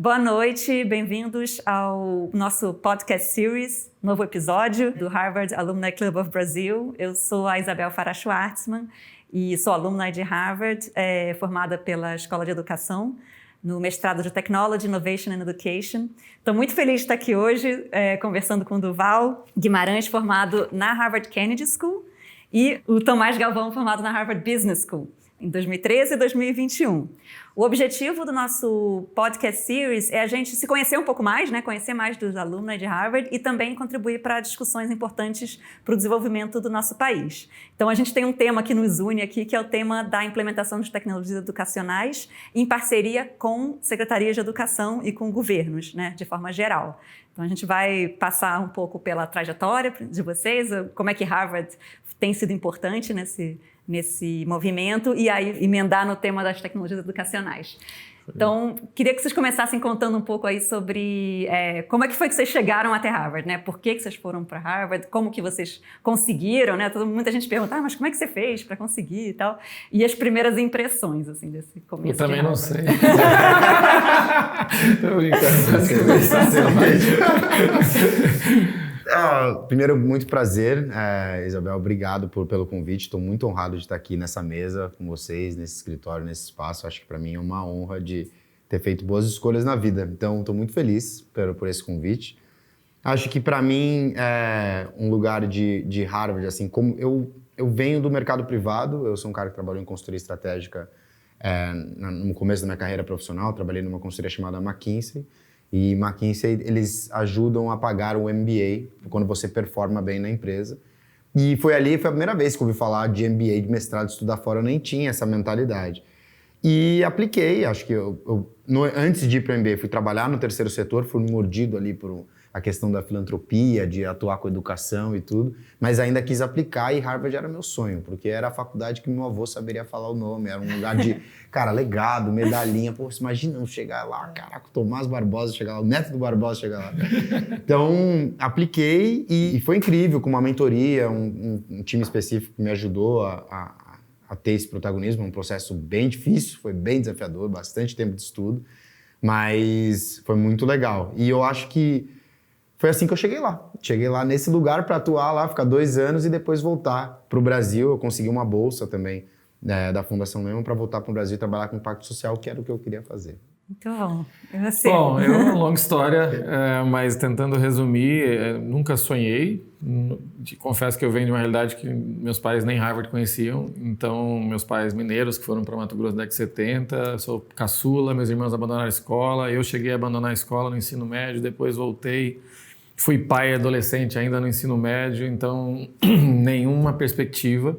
Boa noite, bem-vindos ao nosso podcast series, novo episódio do Harvard Alumni Club of Brazil. Eu sou a Isabel Farah Schwartzman e sou alumna de Harvard, formada pela Escola de Educação, no mestrado de Technology, Innovation and Education. Estou muito feliz de estar aqui hoje conversando com o Duval Guimarães, formado na Harvard Kennedy School, e o Tomás Galvão, formado na Harvard Business School, em 2013 e 2021. O objetivo do nosso podcast series é a gente se conhecer um pouco mais, conhecer mais dos alunos de Harvard e também contribuir para discussões importantes para o desenvolvimento do nosso país. Então, a gente tem um tema que nos une aqui, que é o tema da implementação de tecnologias educacionais em parceria com secretarias de educação e com governos, de forma geral. Então, a gente vai passar um pouco pela trajetória de vocês, como é que Harvard tem sido importante nesse movimento e aí emendar no tema das tecnologias educacionais. Então, queria que vocês começassem contando um pouco aí sobre como é que foi que vocês chegaram até Harvard, Por que vocês foram para Harvard, como que vocês conseguiram, Muita gente pergunta, mas como é que você fez para conseguir e tal? E as primeiras impressões, assim, desse começo. Eu também não sei. Tô brincando. Primeiro, muito prazer, Isabel, obrigado pelo convite. Estou muito honrado de estar aqui nessa mesa com vocês, nesse escritório, nesse espaço. Acho que para mim é uma honra de ter feito boas escolhas na vida. Então, estou muito feliz por esse convite. Acho que para mim, um lugar de Harvard, assim, como eu venho do mercado privado, eu sou um cara que trabalhou em consultoria estratégica no começo da minha carreira profissional, trabalhei numa consultoria chamada McKinsey. E McKinsey, eles ajudam a pagar o MBA quando você performa bem na empresa. E foi a primeira vez que eu ouvi falar de MBA, de mestrado, estudar fora, eu nem tinha essa mentalidade. E apliquei, acho que antes de ir para o MBA, fui trabalhar no terceiro setor, fui mordido ali por a questão da filantropia, de atuar com educação e tudo, mas ainda quis aplicar e Harvard era meu sonho, porque era a faculdade que meu avô saberia falar o nome, era um lugar de, legado, medalhinha, pô, você imagina eu chegar lá, caraca, o Tomás Barbosa chegar lá, o neto do Barbosa chegar lá. Então, apliquei e foi incrível, com uma mentoria, um time específico que me ajudou a ter esse protagonismo, um processo bem difícil, foi bem desafiador, bastante tempo de estudo, mas foi muito legal. E eu acho que foi assim que eu cheguei lá. Cheguei lá nesse lugar para atuar lá, ficar 2 anos e depois voltar para o Brasil. Eu consegui uma bolsa também da Fundação Lehman para voltar para o Brasil e trabalhar com impacto social, que era o que eu queria fazer. Então, e você? Bom, eu uma longa história, mas tentando resumir, nunca sonhei. Confesso que eu venho de uma realidade que meus pais nem Harvard conheciam. Então, meus pais mineiros que foram para Mato Grosso na década de 70, sou caçula, meus irmãos abandonaram a escola. Eu cheguei a abandonar a escola no ensino médio, depois voltei. Fui pai adolescente ainda no ensino médio, então nenhuma perspectiva.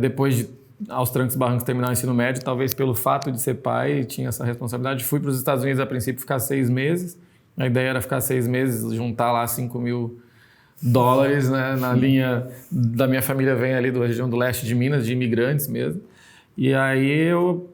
Depois de, aos trancos e barrancos, terminar o ensino médio, talvez pelo fato de ser pai, tinha essa responsabilidade. Fui para os Estados Unidos a princípio ficar 6 meses. A ideia era ficar 6 meses, juntar lá $5.000, na linha da minha família, vem ali da região do leste de Minas, de imigrantes mesmo. E aí eu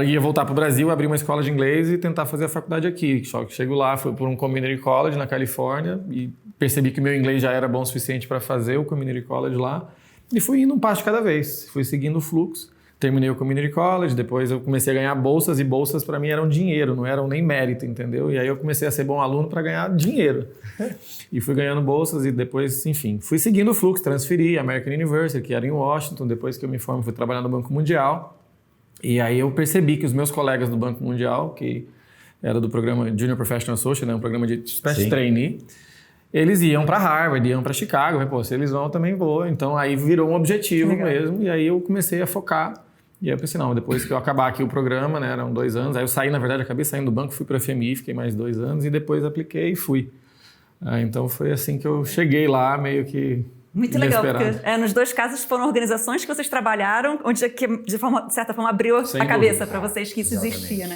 ia voltar para o Brasil, abrir uma escola de inglês e tentar fazer a faculdade aqui. Só que chego lá, fui por um community college na Califórnia e percebi que o meu inglês já era bom o suficiente para fazer o community college lá. E fui indo um passo de cada vez, fui seguindo o fluxo. Terminei o community college, depois eu comecei a ganhar bolsas e bolsas para mim eram dinheiro, não eram nem mérito, entendeu? E aí eu comecei a ser bom aluno para ganhar dinheiro. E fui ganhando bolsas e depois, enfim, fui seguindo o fluxo, transferi a American University, que era em Washington. Depois que eu me formei, fui trabalhar no Banco Mundial. E aí eu percebi que os meus colegas do Banco Mundial, que era do programa Junior Professional Associate, um programa de Special Trainee, eles iam para Harvard, iam para Chicago. Eu falei, se eles vão, eu também vou. Então aí virou um objetivo mesmo, e aí eu comecei a focar. E aí eu pensei, não, depois que eu acabar aqui o programa, eram 2 anos, aí eu saí, na verdade, acabei saindo do banco, fui para a FMI, fiquei mais 2 anos, e depois apliquei e fui. Então foi assim que eu cheguei lá, meio que muito legal, porque nos 2 casos foram organizações que vocês trabalharam, onde que de certa forma abriu a cabeça para vocês que isso existia,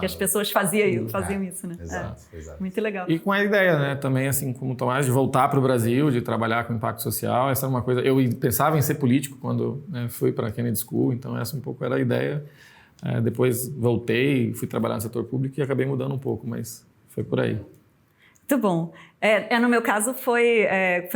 que as pessoas faziam isso, Exato. Muito legal. E com a ideia, também assim como o Tomás, de voltar para o Brasil, de trabalhar com impacto social. Essa é uma coisa, eu pensava em ser político quando fui para a Kennedy School, então essa um pouco era a ideia. Depois voltei, fui trabalhar no setor público e acabei mudando um pouco, mas foi por aí. Muito bom. No meu caso, foi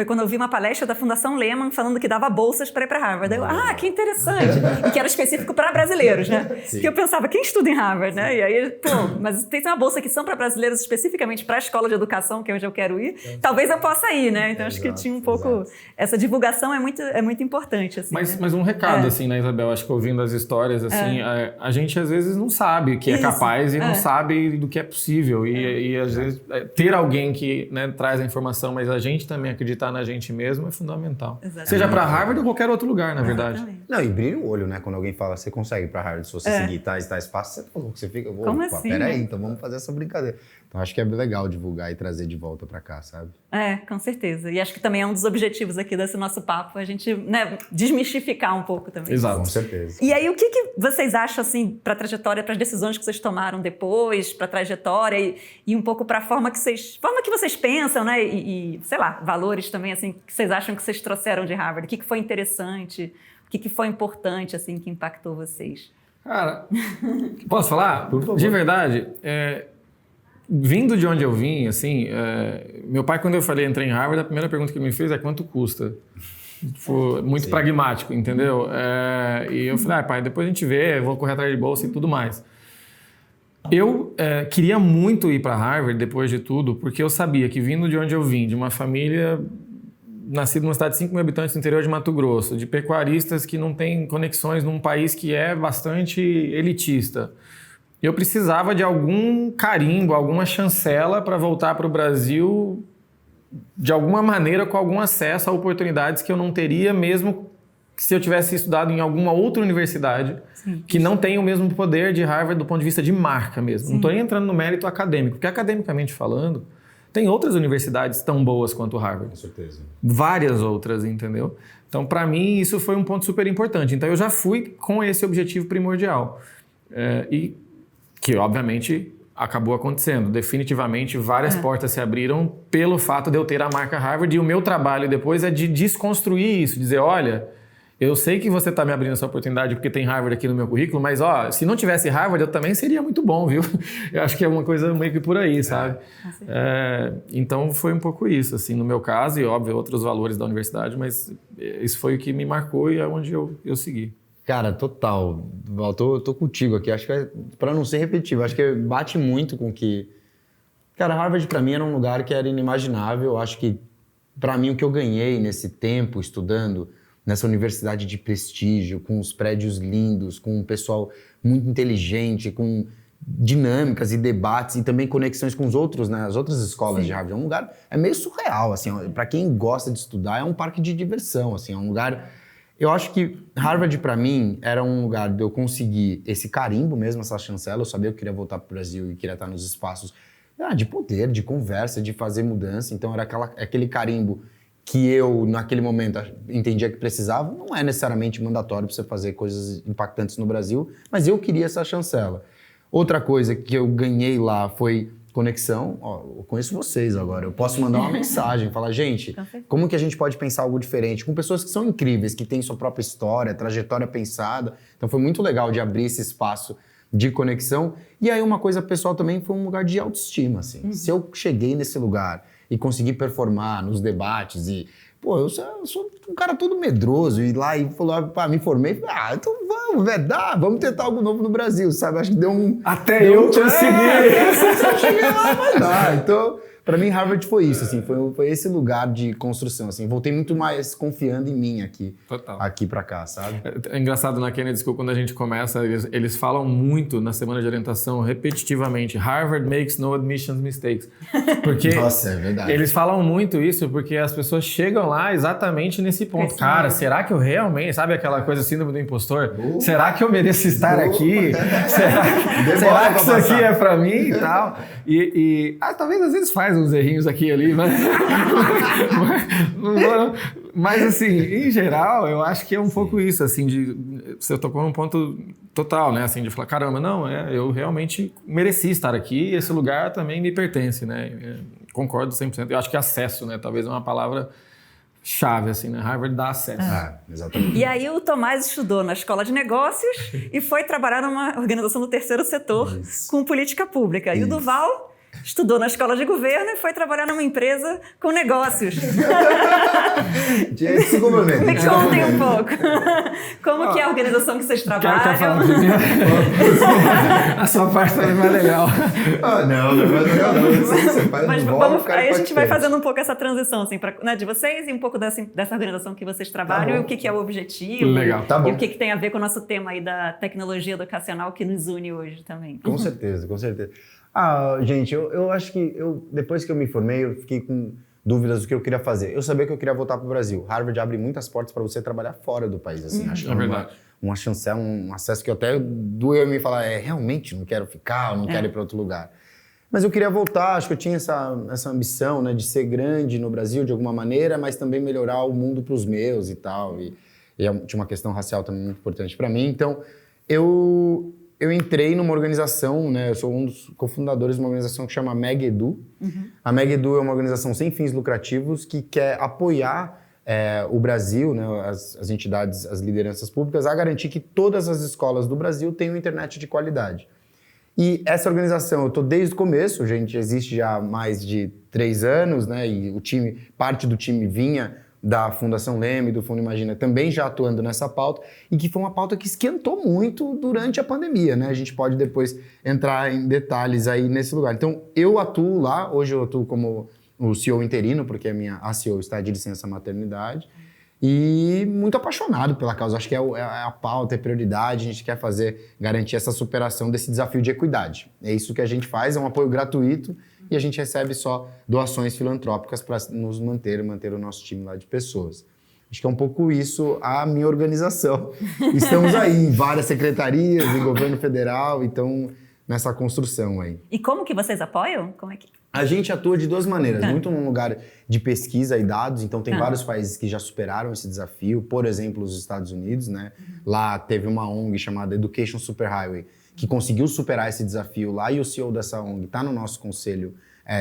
quando eu vi uma palestra da Fundação Lehman falando que dava bolsas para ir para Harvard. Eu, que interessante! E que era específico para brasileiros, né? Sim. Porque eu pensava, quem estuda em Harvard, né? E aí, mas tem uma bolsa que são para brasileiros especificamente para a escola de educação, que é onde eu quero ir. Talvez eu possa ir, né? Então, acho que tinha um pouco... Essa divulgação é muito importante, assim. Mas um recado, assim, né, Isabel? Acho que ouvindo as histórias, assim, a gente às vezes não sabe que é capaz e não sabe do que é possível. E às vezes, ter alguém que, né, traz a informação, mas a gente também acreditar na gente mesmo é fundamental. Exatamente. Seja para Harvard ou qualquer outro lugar, na verdade. Exatamente. Não, e brilha o olho, né? Quando alguém fala, você consegue ir pra Harvard se você seguir tais passos, você falou que você fica... Como assim? Peraí, então vamos fazer essa brincadeira. Então acho que é legal divulgar e trazer de volta pra cá, sabe? Com certeza. E acho que também é um dos objetivos aqui desse nosso papo, a gente, né, desmistificar um pouco também. Exato. Com certeza. E aí, o que vocês acham, assim, para a trajetória, para as decisões que vocês tomaram depois, para a trajetória e um pouco para a forma que vocês pensam, né? E, sei lá, valores também, assim, que vocês acham que vocês trouxeram de Harvard? O que foi interessante? O que foi importante, assim, que impactou vocês? Cara, posso falar? Por favor. De verdade, vindo de onde eu vim, assim, meu pai, quando eu falei entrei em Harvard, a primeira pergunta que ele me fez é quanto custa? Foi muito pragmático, entendeu? E eu falei, pai, depois a gente vê, vou correr atrás de bolsa e tudo mais. Eu queria muito ir para Harvard, depois de tudo, porque eu sabia que vindo de onde eu vim, de uma família nascida numa cidade de 5 mil habitantes no interior de Mato Grosso, de pecuaristas que não têm conexões num país que é bastante elitista, eu precisava de algum carimbo, alguma chancela para voltar para o Brasil de alguma maneira com algum acesso a oportunidades que eu não teria mesmo se eu tivesse estudado em alguma outra universidade. Sim, que não tem o mesmo poder de Harvard do ponto de vista de marca mesmo. Sim. Não estou nem entrando no mérito acadêmico, porque academicamente falando, tem outras universidades tão boas quanto Harvard. Com certeza. Várias outras, entendeu? Então, para mim, isso foi um ponto super importante. Então, eu já fui com esse objetivo primordial. E que, obviamente, acabou acontecendo. Definitivamente, várias portas se abriram pelo fato de eu ter a marca Harvard. E o meu trabalho depois é de desconstruir isso, dizer, olha, eu sei que você está me abrindo essa oportunidade porque tem Harvard aqui no meu currículo, mas se não tivesse Harvard, eu também seria muito bom, viu? Eu acho que é uma coisa meio que por aí, sabe? Então, foi um pouco isso, assim, no meu caso, e óbvio, outros valores da universidade, mas isso foi o que me marcou e é onde eu segui. Cara, total. Tô contigo aqui. Acho que para não ser repetitivo, acho que bate muito com que... Cara, Harvard para mim era um lugar que era inimaginável. Acho que para mim o que eu ganhei nesse tempo estudando nessa universidade de prestígio, com os prédios lindos, com um pessoal muito inteligente, com dinâmicas e debates e também conexões com os outros, né? As outras escolas de Harvard. É um lugar meio surreal, assim. Para quem gosta de estudar, é um parque de diversão, assim. É um lugar... Eu acho que Harvard, para mim, era um lugar de eu conseguir esse carimbo mesmo, essa chancela. Eu sabia que eu queria voltar para o Brasil e queria estar nos espaços de poder, de conversa, de fazer mudança. Então, era aquele carimbo que eu, naquele momento, entendia que precisava. Não é necessariamente mandatório para você fazer coisas impactantes no Brasil, mas eu queria essa chancela. Outra coisa que eu ganhei lá foi conexão. Eu conheço vocês agora, eu posso mandar uma mensagem, falar, gente, como que a gente pode pensar algo diferente? Com pessoas que são incríveis, que têm sua própria história, trajetória pensada. Então foi muito legal de abrir esse espaço de conexão. E aí uma coisa pessoal também foi um lugar de autoestima, assim. Se eu cheguei nesse lugar e consegui performar nos debates e... Pô, eu sou um cara todo medroso, e lá e falou, me formei, então vamos tentar algo novo no Brasil, sabe? Acho que deu um... Até eu consegui! Se eu cheguei lá, vai dar. Então, pra mim, Harvard foi isso, assim, foi esse lugar de construção, assim. Voltei muito mais confiando em mim aqui pra cá, sabe? É engraçado na Kennedy School, quando a gente começa, eles falam muito na semana de orientação, repetitivamente, Harvard makes no admissions mistakes. Porque nossa, é verdade. Eles falam muito isso porque as pessoas chegam lá exatamente nesse ponto. Cara, será que eu realmente, sabe aquela coisa síndrome do impostor? Será que eu mereço estar aqui? Será que isso aqui é pra mim e tal? Talvez às vezes faz uns errinhos aqui e ali, mas assim, em geral, eu acho que é um pouco isso, assim, você tocou num ponto total, né, assim, de falar, caramba, eu realmente mereci estar aqui e esse lugar também me pertence, né, concordo 100%, eu acho que acesso, né, talvez é uma palavra chave, assim, né? Harvard dá acesso. Exatamente. E aí o Tomás estudou na Escola de Negócios e foi trabalhar numa organização do terceiro setor com política pública. E o Duval estudou na escola de governo e foi trabalhar numa empresa com negócios. Tinha esse compromisso. Me contem um pouco. Como que é a organização que vocês trabalham? Quer falar primeiro? A sua parte também mais legal. Não. Você faz Mas volta, aí a gente vai fazendo um pouco essa transição, assim, de vocês e um pouco dessa organização que vocês trabalham, e o que é o objetivo. Legal, tá bom. E o que tem a ver com o nosso tema aí da tecnologia educacional que nos une hoje também. Com certeza. Gente, eu acho que depois que eu me formei, eu fiquei com dúvidas do que eu queria fazer. Eu sabia que eu queria voltar para o Brasil. Harvard abre muitas portas para você trabalhar fora do país, assim. Acho que É verdade. uma chancela, um acesso que até doeu em mim falar, realmente não quero ficar, não quero ir para outro lugar. Mas eu queria voltar, acho que eu tinha essa ambição, né, de ser grande no Brasil de alguma maneira, mas também melhorar o mundo para os meus e tal. E tinha uma questão racial também muito importante para mim. Então, eu entrei numa organização, né, eu sou um dos cofundadores de uma organização que chama MEG-Edu. A MEG-Edu é uma organização sem fins lucrativos que quer apoiar o Brasil, né, as entidades, as lideranças públicas, a garantir que todas as escolas do Brasil tenham internet de qualidade. E essa organização, eu estou desde o começo, a gente existe já há mais de 3 anos, né, e parte do time vinha da Fundação Leme, do Fundo Imagina, também já atuando nessa pauta, e que foi uma pauta que esquentou muito durante a pandemia, né? A gente pode depois entrar em detalhes aí nesse lugar. Então, eu atuo lá, hoje eu atuo como o CEO interino, porque a CEO está de licença maternidade, e muito apaixonado pela causa. Acho que é a pauta, é prioridade, a gente quer garantir essa superação desse desafio de equidade. É isso que a gente faz, é um apoio gratuito, e a gente recebe só doações filantrópicas para nos manter o nosso time lá de pessoas. Acho que é um pouco isso a minha organização. Estamos aí em várias secretarias, em governo federal, então nessa construção aí. E como que vocês apoiam? Como é que... A gente atua de 2 maneiras, muito num lugar de pesquisa e dados, então tem vários países que já superaram esse desafio, por exemplo, os Estados Unidos, né? Lá teve uma ONG chamada Education Superhighway, que conseguiu superar esse desafio lá, e o CEO dessa ONG está no nosso conselho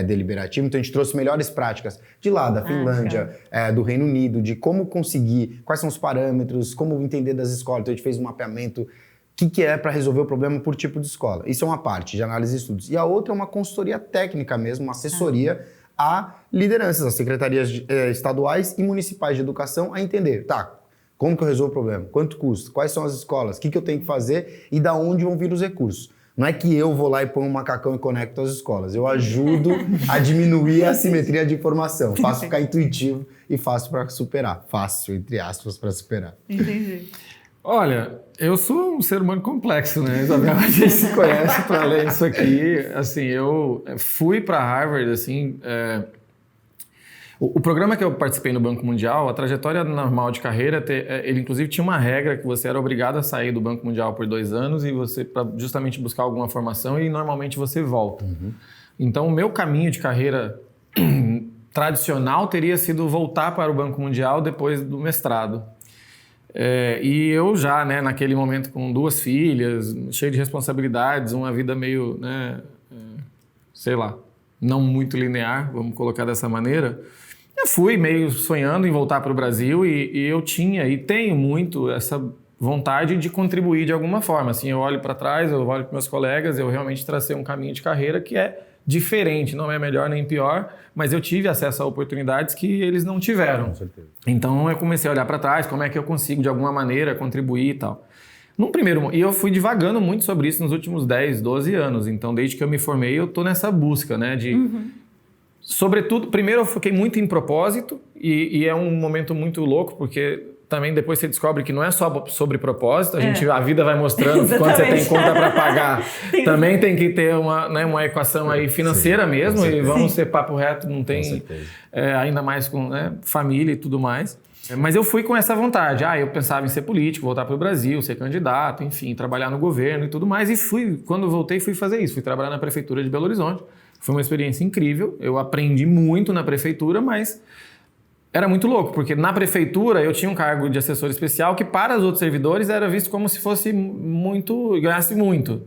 deliberativo. Então a gente trouxe melhores práticas de lá, da Finlândia, do Reino Unido, de como conseguir, quais são os parâmetros, como entender das escolas. Então a gente fez um mapeamento, o que é para resolver o problema por tipo de escola. Isso é uma parte de análise de estudos. E a outra é uma consultoria técnica mesmo, uma assessoria a lideranças, as secretarias estaduais e municipais de educação a entender, como que eu resolvo o problema? Quanto custa? Quais são as escolas? O que eu tenho que fazer? E da onde vão vir os recursos? Não é que eu vou lá e ponho um macacão e conecto as escolas. Eu ajudo a diminuir a assimetria de informação. Faço ficar intuitivo e fácil para superar. Fácil, entre aspas, para superar. Entendi. Olha, eu sou um ser humano complexo, né, Isabel? A gente se conhece para ler isso aqui. Assim, eu fui para Harvard, assim... O programa que eu participei no Banco Mundial, a trajetória normal de carreira, ele inclusive tinha uma regra que você era obrigado a sair do Banco Mundial por 2 anos e você para justamente buscar alguma formação e normalmente você volta. Então, o meu caminho de carreira tradicional teria sido voltar para o Banco Mundial depois do mestrado. E eu já, né, naquele momento com 2 filhas, cheio de responsabilidades, uma vida meio, né, sei lá, não muito linear, vamos colocar dessa maneira. Eu fui meio sonhando em voltar para o Brasil e eu tinha e tenho muito essa vontade de contribuir de alguma forma. Assim, eu olho para trás, eu olho para meus colegas, eu realmente tracei um caminho de carreira que é diferente, não é melhor nem pior, mas eu tive acesso a oportunidades que eles não tiveram. Com certeza. Então eu comecei a olhar para trás, como é que eu consigo de alguma maneira contribuir e tal. E eu fui divagando muito sobre isso nos últimos 10, 12 anos. Então, desde que eu me formei, eu tô nessa busca, né? Sobretudo, primeiro eu foquei muito em propósito e é um momento muito louco, porque também depois você descobre que não é só sobre propósito, a vida vai mostrando que quando você tem conta para pagar, também tem que ter uma equação aí financeira mesmo, e vamos ser papo reto, não tem, ainda mais com família e tudo mais. Mas eu fui com essa vontade. Eu pensava em ser político, voltar para o Brasil, ser candidato, enfim, trabalhar no governo e tudo mais. E quando voltei, fui fazer isso. Fui trabalhar na prefeitura de Belo Horizonte. Foi uma experiência incrível. Eu aprendi muito na prefeitura, mas era muito louco, porque na prefeitura eu tinha um cargo de assessor especial que para os outros servidores era visto como se fosse ganhasse muito.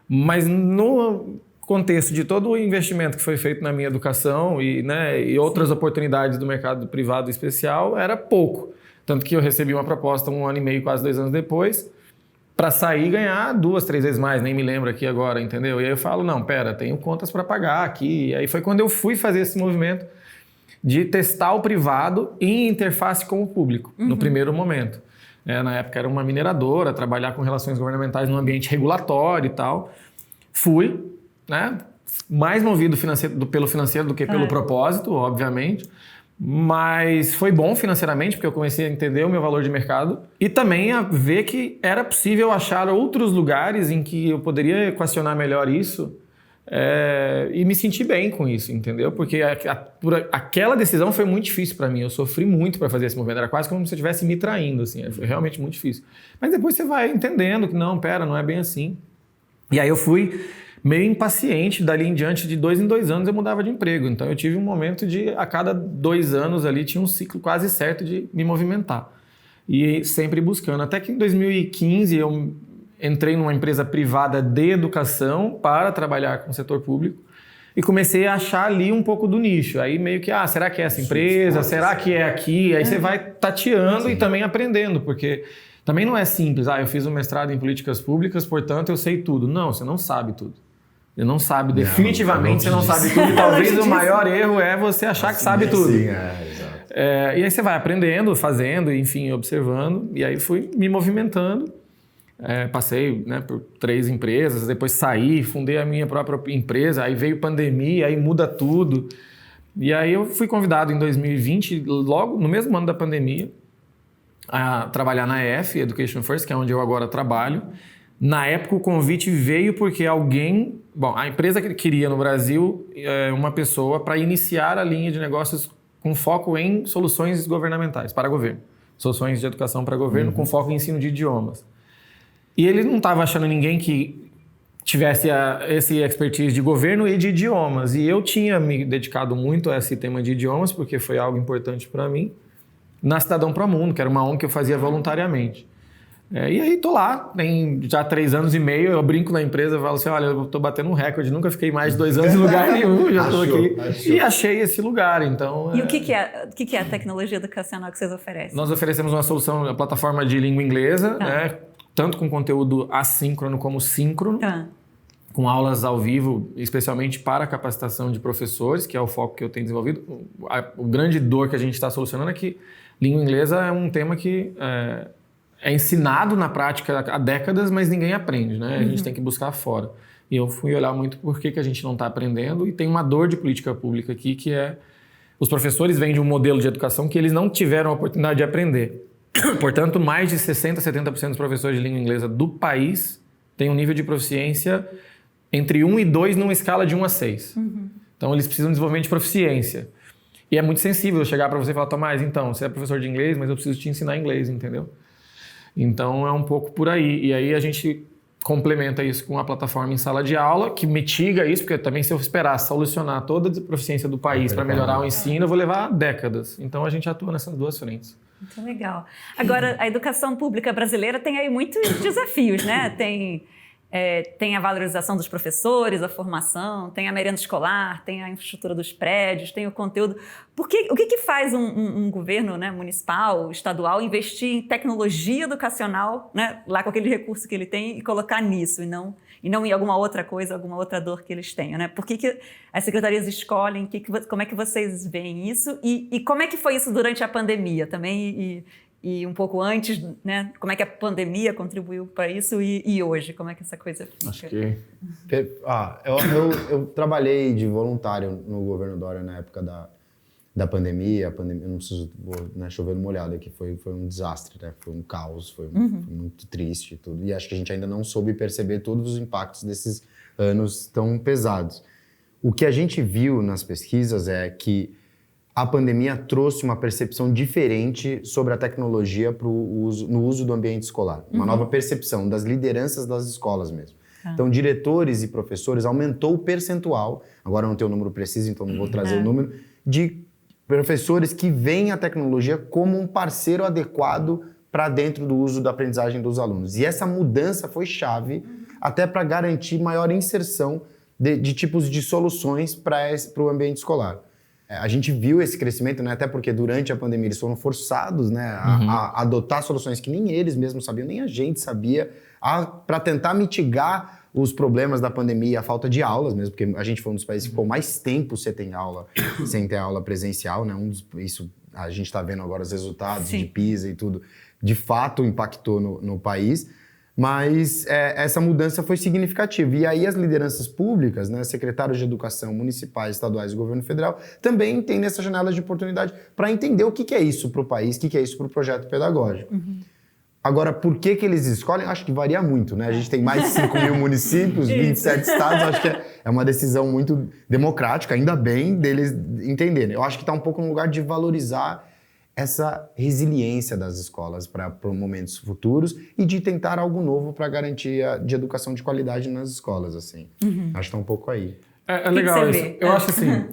Mas no contexto de todo o investimento que foi feito na minha educação e outras oportunidades do mercado privado especial, era pouco. Tanto que eu recebi uma proposta 1 ano e meio, quase 2 anos depois, para sair e ganhar 2, 3 vezes mais, nem me lembro aqui agora, entendeu? E aí eu falo, não, pera, tenho contas para pagar aqui. E aí foi quando eu fui fazer esse movimento de testar o privado em interface com o público, no primeiro momento. Na época era uma mineradora, trabalhar com relações governamentais num ambiente regulatório e tal. Fui, né? Mais movido pelo financeiro do que pelo propósito, obviamente. Mas foi bom financeiramente, porque eu comecei a entender o meu valor de mercado e também a ver que era possível achar outros lugares em que eu poderia equacionar melhor isso e me sentir bem com isso, entendeu? Porque aquela decisão foi muito difícil para mim, eu sofri muito para fazer esse movimento, era quase como se eu estivesse me traindo, assim, foi realmente muito difícil. Mas depois você vai entendendo que não, pera, não é bem assim. E aí eu fui meio impaciente, dali em diante, de 2 em 2 anos eu mudava de emprego. Então eu tive um momento de, a cada 2 anos ali, tinha um ciclo quase certo de me movimentar. E sempre buscando. Até que em 2015 eu entrei numa empresa privada de educação para trabalhar com o setor público e comecei a achar ali um pouco do nicho. Aí meio que, será que é essa empresa? Será que é aqui? Aí você vai tateando e também aprendendo, porque também não é simples. Eu fiz um mestrado em políticas públicas, portanto eu sei tudo. Não, você não sabe tudo. Você não sabe, definitivamente você não sabe tudo. Talvez o maior erro é você achar que sabe tudo. Sim, exato. E aí você vai aprendendo, fazendo, enfim, observando. E aí fui me movimentando. Passei, né, por 3 empresas, depois saí, fundei a minha própria empresa. Aí veio pandemia, aí muda tudo. E aí eu fui convidado em 2020, logo no mesmo ano da pandemia, a trabalhar na EF, Education First, que é onde eu agora trabalho. Na época o convite veio porque a empresa que queria no Brasil uma pessoa para iniciar a linha de negócios com foco em soluções governamentais para governo, soluções de educação para governo com foco em ensino de idiomas. E ele não estava achando ninguém que tivesse esse expertise de governo e de idiomas. E eu tinha me dedicado muito a esse tema de idiomas porque foi algo importante para mim na Cidadão Pro Mundo, que era uma ONG que eu fazia voluntariamente. E aí tô lá, tem já 3 anos e meio, eu brinco na empresa, falo assim, olha, eu tô batendo um recorde, nunca fiquei mais de 2 anos em lugar nenhum, já tô aqui. E achei esse lugar, então... E o que é a tecnologia educacional que vocês oferecem? Nós oferecemos uma solução, a plataforma de língua inglesa, né, tanto com conteúdo assíncrono como síncrono, com aulas ao vivo, especialmente para a capacitação de professores, que é o foco que eu tenho desenvolvido. O grande dor que a gente está solucionando é que língua inglesa é um tema que... é ensinado na prática há décadas, mas ninguém aprende, né? A gente tem que buscar fora. E eu fui olhar muito por que a gente não está aprendendo e tem uma dor de política pública aqui que é... Os professores vêm de um modelo de educação que eles não tiveram a oportunidade de aprender. Portanto, mais de 60%, 70% dos professores de língua inglesa do país têm um nível de proficiência entre 1 e 2 numa escala de 1 a 6. Então, eles precisam de desenvolvimento de proficiência. E é muito sensível eu chegar para você e falar, Tomás, então, você é professor de inglês, mas eu preciso te ensinar inglês, entendeu? Então é um pouco por aí. E aí a gente complementa isso com a plataforma em sala de aula, que mitiga isso, porque também se eu esperar solucionar toda a proficiência do país para melhorar o ensino, eu vou levar décadas. Então a gente atua nessas 2 frentes. Muito legal. Agora, a educação pública brasileira tem aí muitos desafios, né? Tem a valorização dos professores, a formação, tem a merenda escolar, tem a infraestrutura dos prédios, tem o conteúdo. O que faz um governo, né, municipal, estadual, investir em tecnologia educacional, né, lá com aquele recurso que ele tem, e colocar nisso, e não em alguma outra coisa, alguma outra dor que eles tenham, né? Por que as secretarias escolhem? Como é que vocês veem isso? E como é que foi isso durante a pandemia também? E um pouco antes, né? Como é que a pandemia contribuiu para isso e hoje? Como é que essa coisa fica? Acho que... Eu trabalhei de voluntário no governo Dória na época da pandemia. Eu não preciso chover no molhado aqui. Foi um desastre, né? Foi um caos, foi muito triste e tudo. E acho que a gente ainda não soube perceber todos os impactos desses anos tão pesados. O que a gente viu nas pesquisas é que a pandemia trouxe uma percepção diferente sobre a tecnologia no uso do ambiente escolar. Uma nova percepção das lideranças das escolas mesmo. Então, diretores e professores aumentou o percentual, agora não tenho o número preciso, então não vou trazer o número, de professores que veem a tecnologia como um parceiro adequado para dentro do uso da aprendizagem dos alunos. E essa mudança foi chave até para garantir maior inserção de tipos de soluções para o ambiente escolar. A gente viu esse crescimento, né? Até porque durante a pandemia eles foram forçados, né, a adotar soluções que nem eles mesmos sabiam, nem a gente sabia, para tentar mitigar os problemas da pandemia, a falta de aulas mesmo, porque a gente foi um dos países que ficou mais tempo sem ter aula presencial, né? Isso a gente está vendo agora os resultados de PISA e tudo, de fato impactou no país. Mas essa mudança foi significativa. E aí as lideranças públicas, né, secretários de educação municipais, estaduais e governo federal, também têm essa janela de oportunidade para entender o que é isso para o país, o que é isso para o projeto pedagógico. Agora, por que eles escolhem? Acho que varia muito, né? A gente tem mais de 5 mil municípios, 27 estados, acho que é uma decisão muito democrática, ainda bem deles entenderem. Eu acho que está um pouco no lugar de valorizar essa resiliência das escolas para momentos futuros e de tentar algo novo para garantia de educação de qualidade nas escolas, assim. Acho que está um pouco aí. É legal isso. Eu acho assim,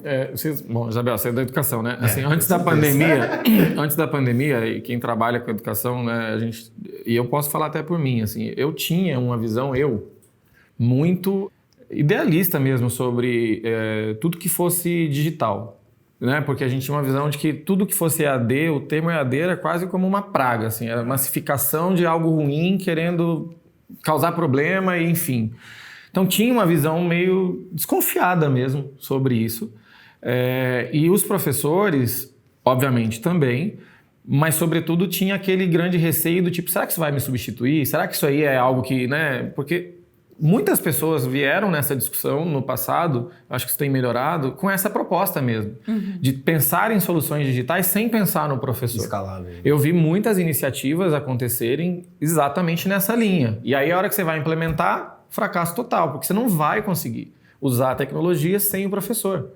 bom, Isabel, você é da educação, né? Assim, antes da pandemia, e quem trabalha com educação, né, e eu posso falar até por mim, assim, eu tinha uma visão, muito idealista mesmo sobre tudo que fosse digital. Né? Porque a gente tinha uma visão de que tudo que fosse EAD, o termo EAD era quase como uma praga, assim, era massificação de algo ruim querendo causar problema, e enfim. Então tinha uma visão meio desconfiada mesmo sobre isso. E os professores, obviamente, também, mas sobretudo tinha aquele grande receio do tipo, será que isso vai me substituir? Será que isso aí é algo que, né? Porque muitas pessoas vieram nessa discussão no passado, acho que isso tem melhorado, com essa proposta mesmo, de pensar em soluções digitais sem pensar no professor. Escalável. Eu vi muitas iniciativas acontecerem exatamente nessa linha. E aí a hora que você vai implementar, fracasso total, porque você não vai conseguir usar a tecnologia sem o professor.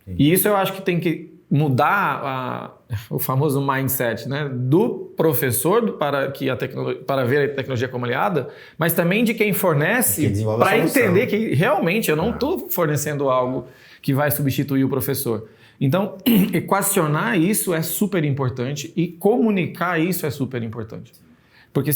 Sim. E isso eu acho que tem que mudar o famoso mindset, né, do professor para ver a tecnologia como aliada, mas também de quem fornece, para entender que realmente eu não estou fornecendo algo que vai substituir o professor. Então, equacionar isso é super importante e comunicar isso é super importante. Porque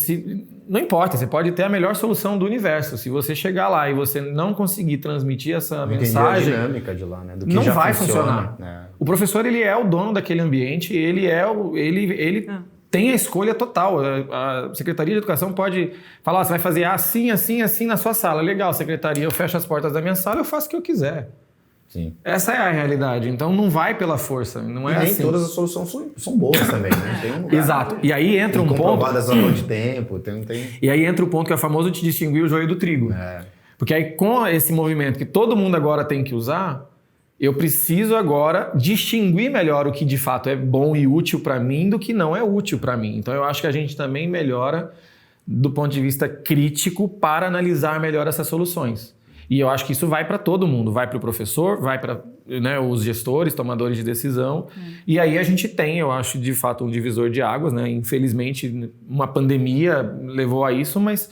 não importa, você pode ter a melhor solução do universo. Se você chegar lá e você não conseguir transmitir essa mensagem, a dinâmica de lá, né? Do que não já vai funciona, funcionar. Né? O professor, ele é o dono daquele ambiente, ele tem a escolha total. A Secretaria de Educação pode falar, você vai fazer assim, assim, assim na sua sala. Legal, secretaria, eu fecho as portas da minha sala, eu faço o que eu quiser. Sim. Essa é a realidade. Então não vai pela força, não é nem assim. Todas as soluções são boas também, né? Tem um lugar, exato. E aí entra um ponto... comprovadas ao longo de tempo. E aí entra o ponto que é famoso de distinguir o joio do trigo. Porque aí com esse movimento que todo mundo agora tem que usar, eu preciso agora distinguir melhor o que de fato é bom e útil para mim do que não é útil para mim. Então eu acho que a gente também melhora do ponto de vista crítico para analisar melhor essas soluções. E eu acho que isso vai para todo mundo, vai para o professor, vai para, né, os gestores, tomadores de decisão. E aí a gente tem, eu acho, de fato, um divisor de águas, né? Infelizmente, uma pandemia levou a isso, mas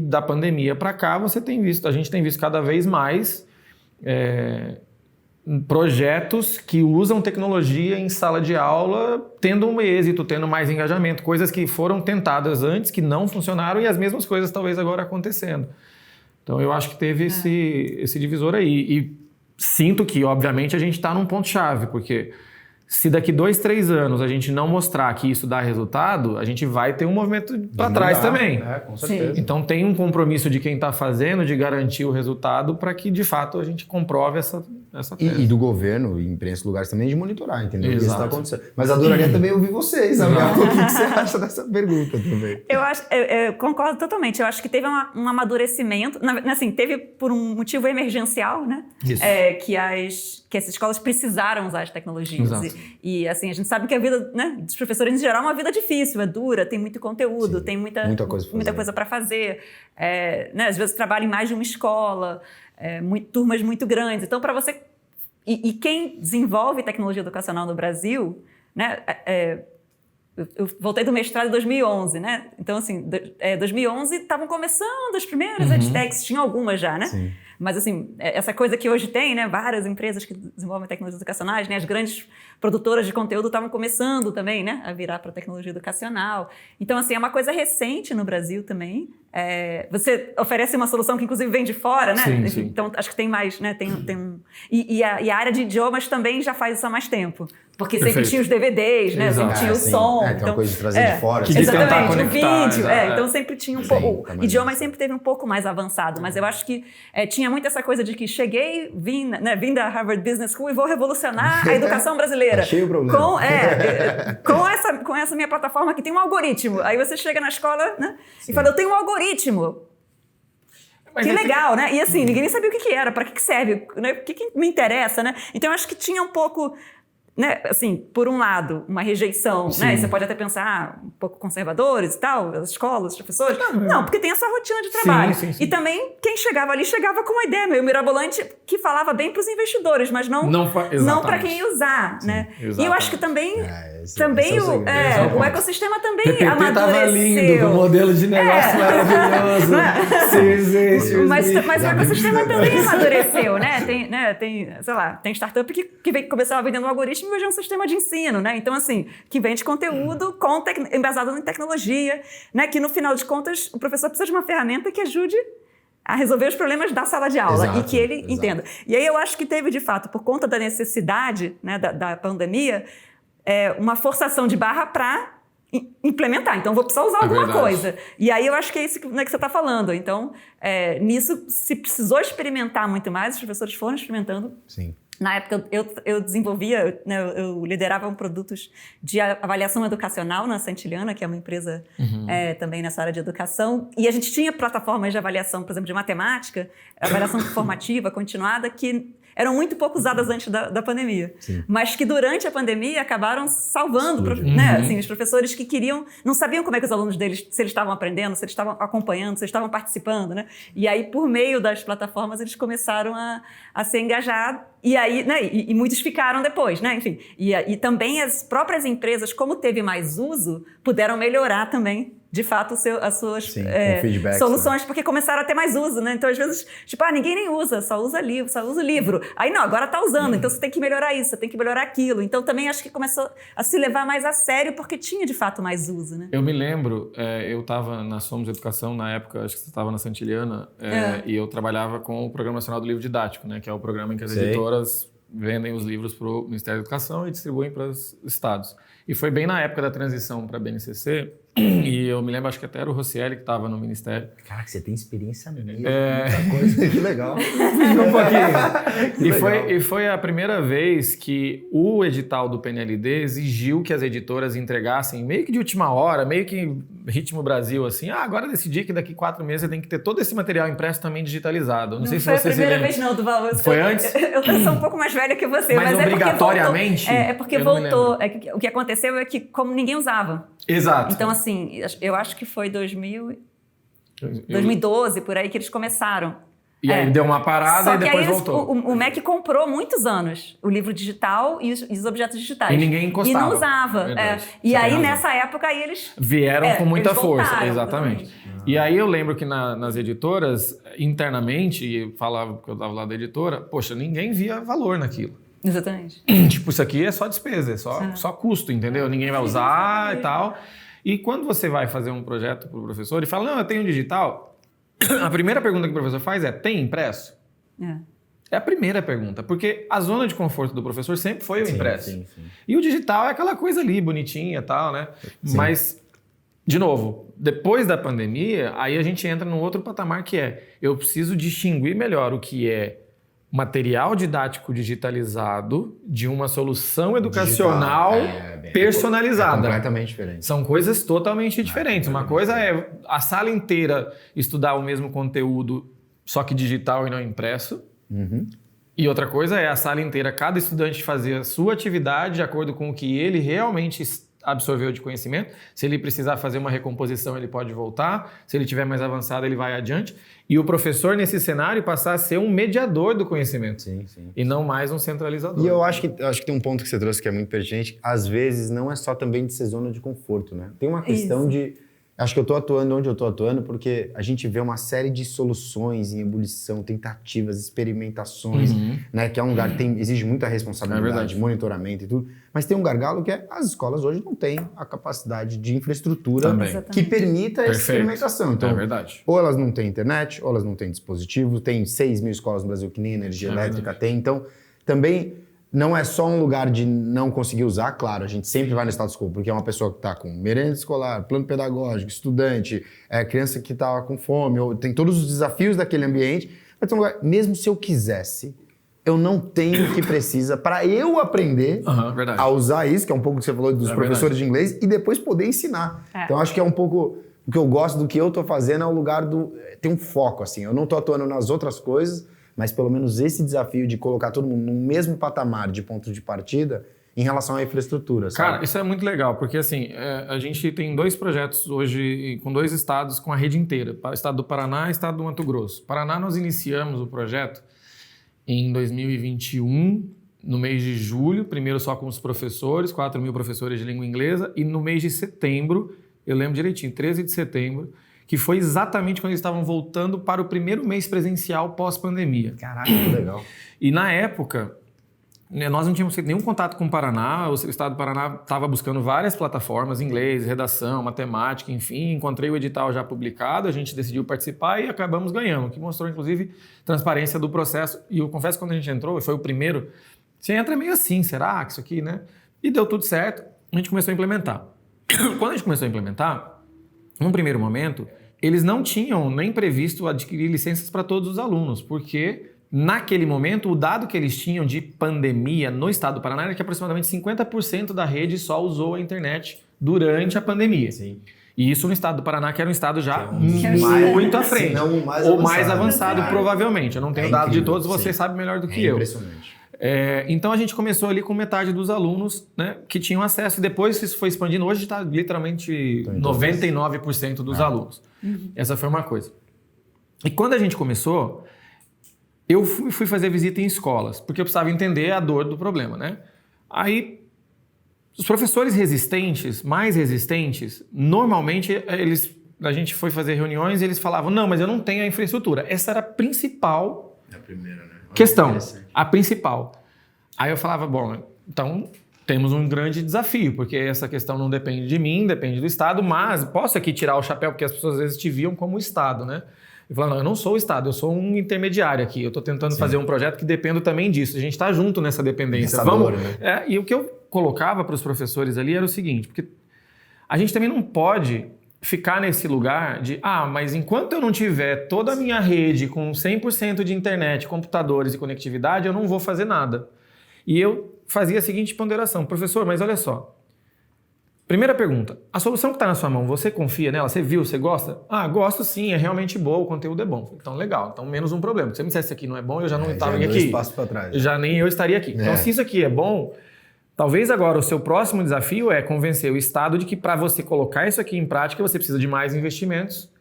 da pandemia para cá a gente tem visto cada vez mais projetos que usam tecnologia em sala de aula, tendo um êxito, tendo mais engajamento, coisas que foram tentadas antes, que não funcionaram, e as mesmas coisas talvez agora acontecendo. Então, eu acho que teve esse divisor aí. E sinto que, obviamente, a gente está num ponto-chave, porque se daqui 2, 3 anos a gente não mostrar que isso dá resultado, a gente vai ter um movimento para trás também. Com certeza. Sim. Então, tem um compromisso de quem está fazendo de garantir o resultado para que, de fato, a gente comprove essa tese. E do governo, e imprensa, lugares também, de monitorar, entendeu? Exato. O que está acontecendo. Mas adoraria também ouvir vocês, Isabel. O que você acha dessa pergunta também? Eu concordo totalmente. Eu acho que teve um amadurecimento, assim, teve por um motivo emergencial, né? Isso. Que essas escolas precisaram usar as tecnologias. Exato. E assim, a gente sabe que a vida, né, dos professores em geral é uma vida difícil, é dura, tem muito conteúdo, tem muita coisa para fazer. Né, às vezes trabalha em mais de uma escola, turmas muito grandes. Então, para você... E quem desenvolve tecnologia educacional no Brasil, né, eu voltei do mestrado em 2011, né? Então, assim, 2011 estavam começando as primeiras edtechs, tinha algumas já, né? Sim. Mas, assim, essa coisa que hoje tem, né? Várias empresas que desenvolvem tecnologias educacionais, né? As grandes produtoras de conteúdo estavam começando também, né? A virar para tecnologia educacional. Então, assim, é uma coisa recente no Brasil também. você oferece uma solução que inclusive vem de fora, né? Sim, sim. Então acho que tem mais, né? E a área de idiomas também já faz isso há mais tempo. Porque sempre tinha os DVDs, né? Exato. Sempre tinha o som. Tem uma coisa de trazer de fora. Que de tentar Exatamente, o conectar, vídeo. Então sempre tinha um pouco. O idioma isso. sempre teve um pouco mais avançado, mas eu acho que tinha muito essa coisa de que vim da Harvard Business School e vou revolucionar a educação brasileira. Achei o problema. Com essa minha plataforma que tem um algoritmo. Aí você chega na escola, né? E fala, eu tenho um algoritmo. Que legal, né? E assim, ninguém nem sabia o que era, para que serve, né? O que me interessa, né? Então, eu acho que tinha um pouco, né? Assim, por um lado, uma rejeição, né? E você pode até pensar, um pouco conservadores e tal, as escolas, os professores. Não, porque tem essa rotina de trabalho. Sim. E também, quem chegava ali, chegava com uma ideia meio mirabolante, que falava bem para os investidores, mas não para quem ia usar, né? Exatamente. E eu acho que também... o ecossistema também PPT amadureceu. Tava lindo, com o modelo de negócio maravilhoso. Mas o ecossistema também amadureceu, né? Tem startup que começava vendendo um algoritmo e hoje é um sistema de ensino, né? Então, assim, que vende conteúdo embasado em tecnologia, né? Que no final de contas o professor precisa de uma ferramenta que ajude a resolver os problemas da sala de aula e que ele entenda. E aí eu acho que teve, de fato, por conta da necessidade, né, da pandemia, uma forçação de barra para implementar. Então, vou precisar usar alguma coisa. E aí, eu acho que é isso que você está falando. Então, nisso, se precisou experimentar muito mais, os professores foram experimentando. Sim. Na época, eu desenvolvia, né, eu liderava produtos de avaliação educacional na Santillana, que é uma empresa também nessa área de educação. E a gente tinha plataformas de avaliação, por exemplo, de matemática, avaliação formativa, continuada, que eram muito pouco usadas antes da pandemia. Sim. Mas que durante a pandemia acabaram salvando, né, assim, os professores que não sabiam como é que os alunos deles, se eles estavam aprendendo, se eles estavam acompanhando, se eles estavam participando, né? E aí, por meio das plataformas, eles começaram a se engajar. E aí, né, e muitos ficaram depois, né? Enfim, e também as próprias empresas, como teve mais uso, puderam melhorar também, de fato, as suas soluções, né? Porque começaram a ter mais uso, né? Então, às vezes, ninguém nem usa, só usa livro. Aí, não, agora tá usando, então você tem que melhorar isso, você tem que melhorar aquilo. Então, também acho que começou a se levar mais a sério, porque tinha, de fato, mais uso, né? Eu me lembro, eu estava na Somos Educação, na época, acho que você estava na Santillana, e eu trabalhava com o Programa Nacional do Livro Didático, né? Que é o programa em que as editoras vendem os livros para o Ministério da Educação e distribuem para os estados. E foi bem na época da transição para a BNCC, e eu me lembro, acho que até era o Rocieli que estava no Ministério. Caraca, você tem experiência mesmo, muita coisa, que legal. Um pouquinho. E foi a primeira vez que o edital do PNLD exigiu que as editoras entregassem, meio que de última hora, meio que ritmo Brasil, assim, agora decidi que daqui 4 meses você tem que ter todo esse material impresso também digitalizado. Não sei se você se lembra. Foi a primeira vez não, Duval. Foi antes? Eu sou um pouco mais velha que você, mas obrigatoriamente? É porque voltou. O que aconteceu é que como ninguém usava. Exato. Então, assim, eu acho que foi 2012, por aí, que eles começaram. E aí deu uma parada e depois voltou. O MEC comprou muitos anos o livro digital e os objetos digitais. E ninguém encostava. E não usava. E aí, nessa época, aí eles... Vieram com muita força, voltaram, exatamente. E aí eu lembro que nas editoras, internamente, e falava que eu estava lá da editora, poxa, ninguém via valor naquilo. Exatamente. Tipo, isso aqui é só despesa, é só custo, entendeu? Ninguém vai usar e tal. E quando você vai fazer um projeto para o professor e fala, não, eu tenho digital, a primeira pergunta que o professor faz é, tem impresso? É a primeira pergunta, porque a zona de conforto do professor sempre foi o impresso. Sim. E o digital é aquela coisa ali, bonitinha e tal, né? Sim. Mas, de novo, depois da pandemia, aí a gente entra num outro patamar que eu preciso distinguir melhor o que é material didático digitalizado de uma solução educacional personalizada. É completamente diferente. São coisas totalmente diferentes. Uma coisa é a sala inteira estudar o mesmo conteúdo, só que digital e não impresso. E outra coisa é a sala inteira, cada estudante fazer a sua atividade de acordo com o que ele realmente absorveu de conhecimento. Se ele precisar fazer uma recomposição, ele pode voltar. Se ele tiver mais avançado, ele vai adiante. E o professor, nesse cenário, passar a ser um mediador do conhecimento. Sim. E não mais um centralizador. E eu acho que tem um ponto que você trouxe que é muito pertinente. Às vezes, não é só também de ser zona de conforto, né? Tem uma questão de Acho que eu estou atuando onde eu estou atuando porque a gente vê uma série de soluções em ebulição, tentativas, experimentações, né? Que é um lugar que exige muita responsabilidade, monitoramento e tudo. Mas tem um gargalo que é as escolas hoje não têm a capacidade de infraestrutura que permita essa experimentação. Então, ou elas não têm internet, ou elas não têm dispositivo. Tem 6 mil escolas no Brasil que nem energia elétrica tem. Então, também... Não é só um lugar de não conseguir usar, claro, a gente sempre vai no status quo, porque é uma pessoa que está com merenda escolar, plano pedagógico, estudante, criança que está com fome, ou tem todos os desafios daquele ambiente, mas tem um lugar, mesmo se eu quisesse, eu não tenho o que precisa para eu aprender a usar isso, que é um pouco o que você falou dos professores de inglês, e depois poder ensinar. Então acho que é um pouco o que eu gosto do que eu estou fazendo, é o lugar do... Tem um foco, assim, eu não estou atuando nas outras coisas, mas pelo menos esse desafio de colocar todo mundo no mesmo patamar de ponto de partida em relação à infraestrutura, sabe? Cara, isso é muito legal, porque assim, a gente tem 2 projetos hoje com 2 estados com a rede inteira, o estado do Paraná e o estado do Mato Grosso. Paraná, nós iniciamos o projeto em 2021, no mês de julho, primeiro só com os professores, 4 mil professores de língua inglesa, e no mês de setembro, eu lembro direitinho, 13 de setembro, que foi exatamente quando eles estavam voltando para o primeiro mês presencial pós-pandemia. Caraca, que legal. E na época, nós não tínhamos feito nenhum contato com o Paraná, o estado do Paraná estava buscando várias plataformas, inglês, redação, matemática, enfim, encontrei o edital já publicado, a gente decidiu participar e acabamos ganhando, que mostrou, inclusive, transparência do processo. E eu confesso que quando a gente entrou, foi o primeiro, você entra meio assim, será que isso aqui, né? E deu tudo certo, a gente começou a implementar. Quando a gente começou a implementar, num primeiro momento, eles não tinham nem previsto adquirir licenças para todos os alunos, porque naquele momento o dado que eles tinham de pandemia no estado do Paraná era que aproximadamente 50% da rede só usou a internet durante a pandemia. Sim. E isso no estado do Paraná, que era um estado já muito à frente. Ou mais avançado, provavelmente. Eu não tenho dado de todos, você sabe melhor do que eu. Impressionante. Então a gente começou ali com metade dos alunos, né, que tinham acesso, e depois isso foi expandindo. Hoje está literalmente 99% dos alunos. Essa foi uma coisa. E quando a gente começou, eu fui fazer visita em escolas, porque eu precisava entender a dor do problema, né? Aí, os professores resistentes, mais resistentes, normalmente a gente foi fazer reuniões e eles falavam, não, mas eu não tenho a infraestrutura. Essa era a principal questão, a principal. Aí eu falava, bom, então temos um grande desafio, porque essa questão não depende de mim, depende do Estado, mas posso aqui tirar o chapéu, porque as pessoas às vezes te viam como o Estado, né? Eu falava, não, eu não sou o Estado, eu sou um intermediário aqui, eu estou tentando fazer um projeto que dependa também disso, a gente está junto nessa dependência. Vamos, né? E o que eu colocava para os professores ali era o seguinte, porque a gente também não pode ficar nesse lugar de, mas enquanto eu não tiver toda a minha rede com 100% de internet, computadores e conectividade, eu não vou fazer nada. E eu fazia a seguinte ponderação, professor, mas olha só, primeira pergunta, a solução que está na sua mão, você confia nela? Você viu, você gosta? Gosto sim, é realmente boa, o conteúdo é bom. Então, legal, então menos um problema. Se você me dissesse isso aqui não é bom, eu já não estava aqui. Para trás. Já nem eu estaria aqui. Então, se isso aqui é bom, talvez agora o seu próximo desafio é convencer o Estado de que para você colocar isso aqui em prática, você precisa de mais investimentos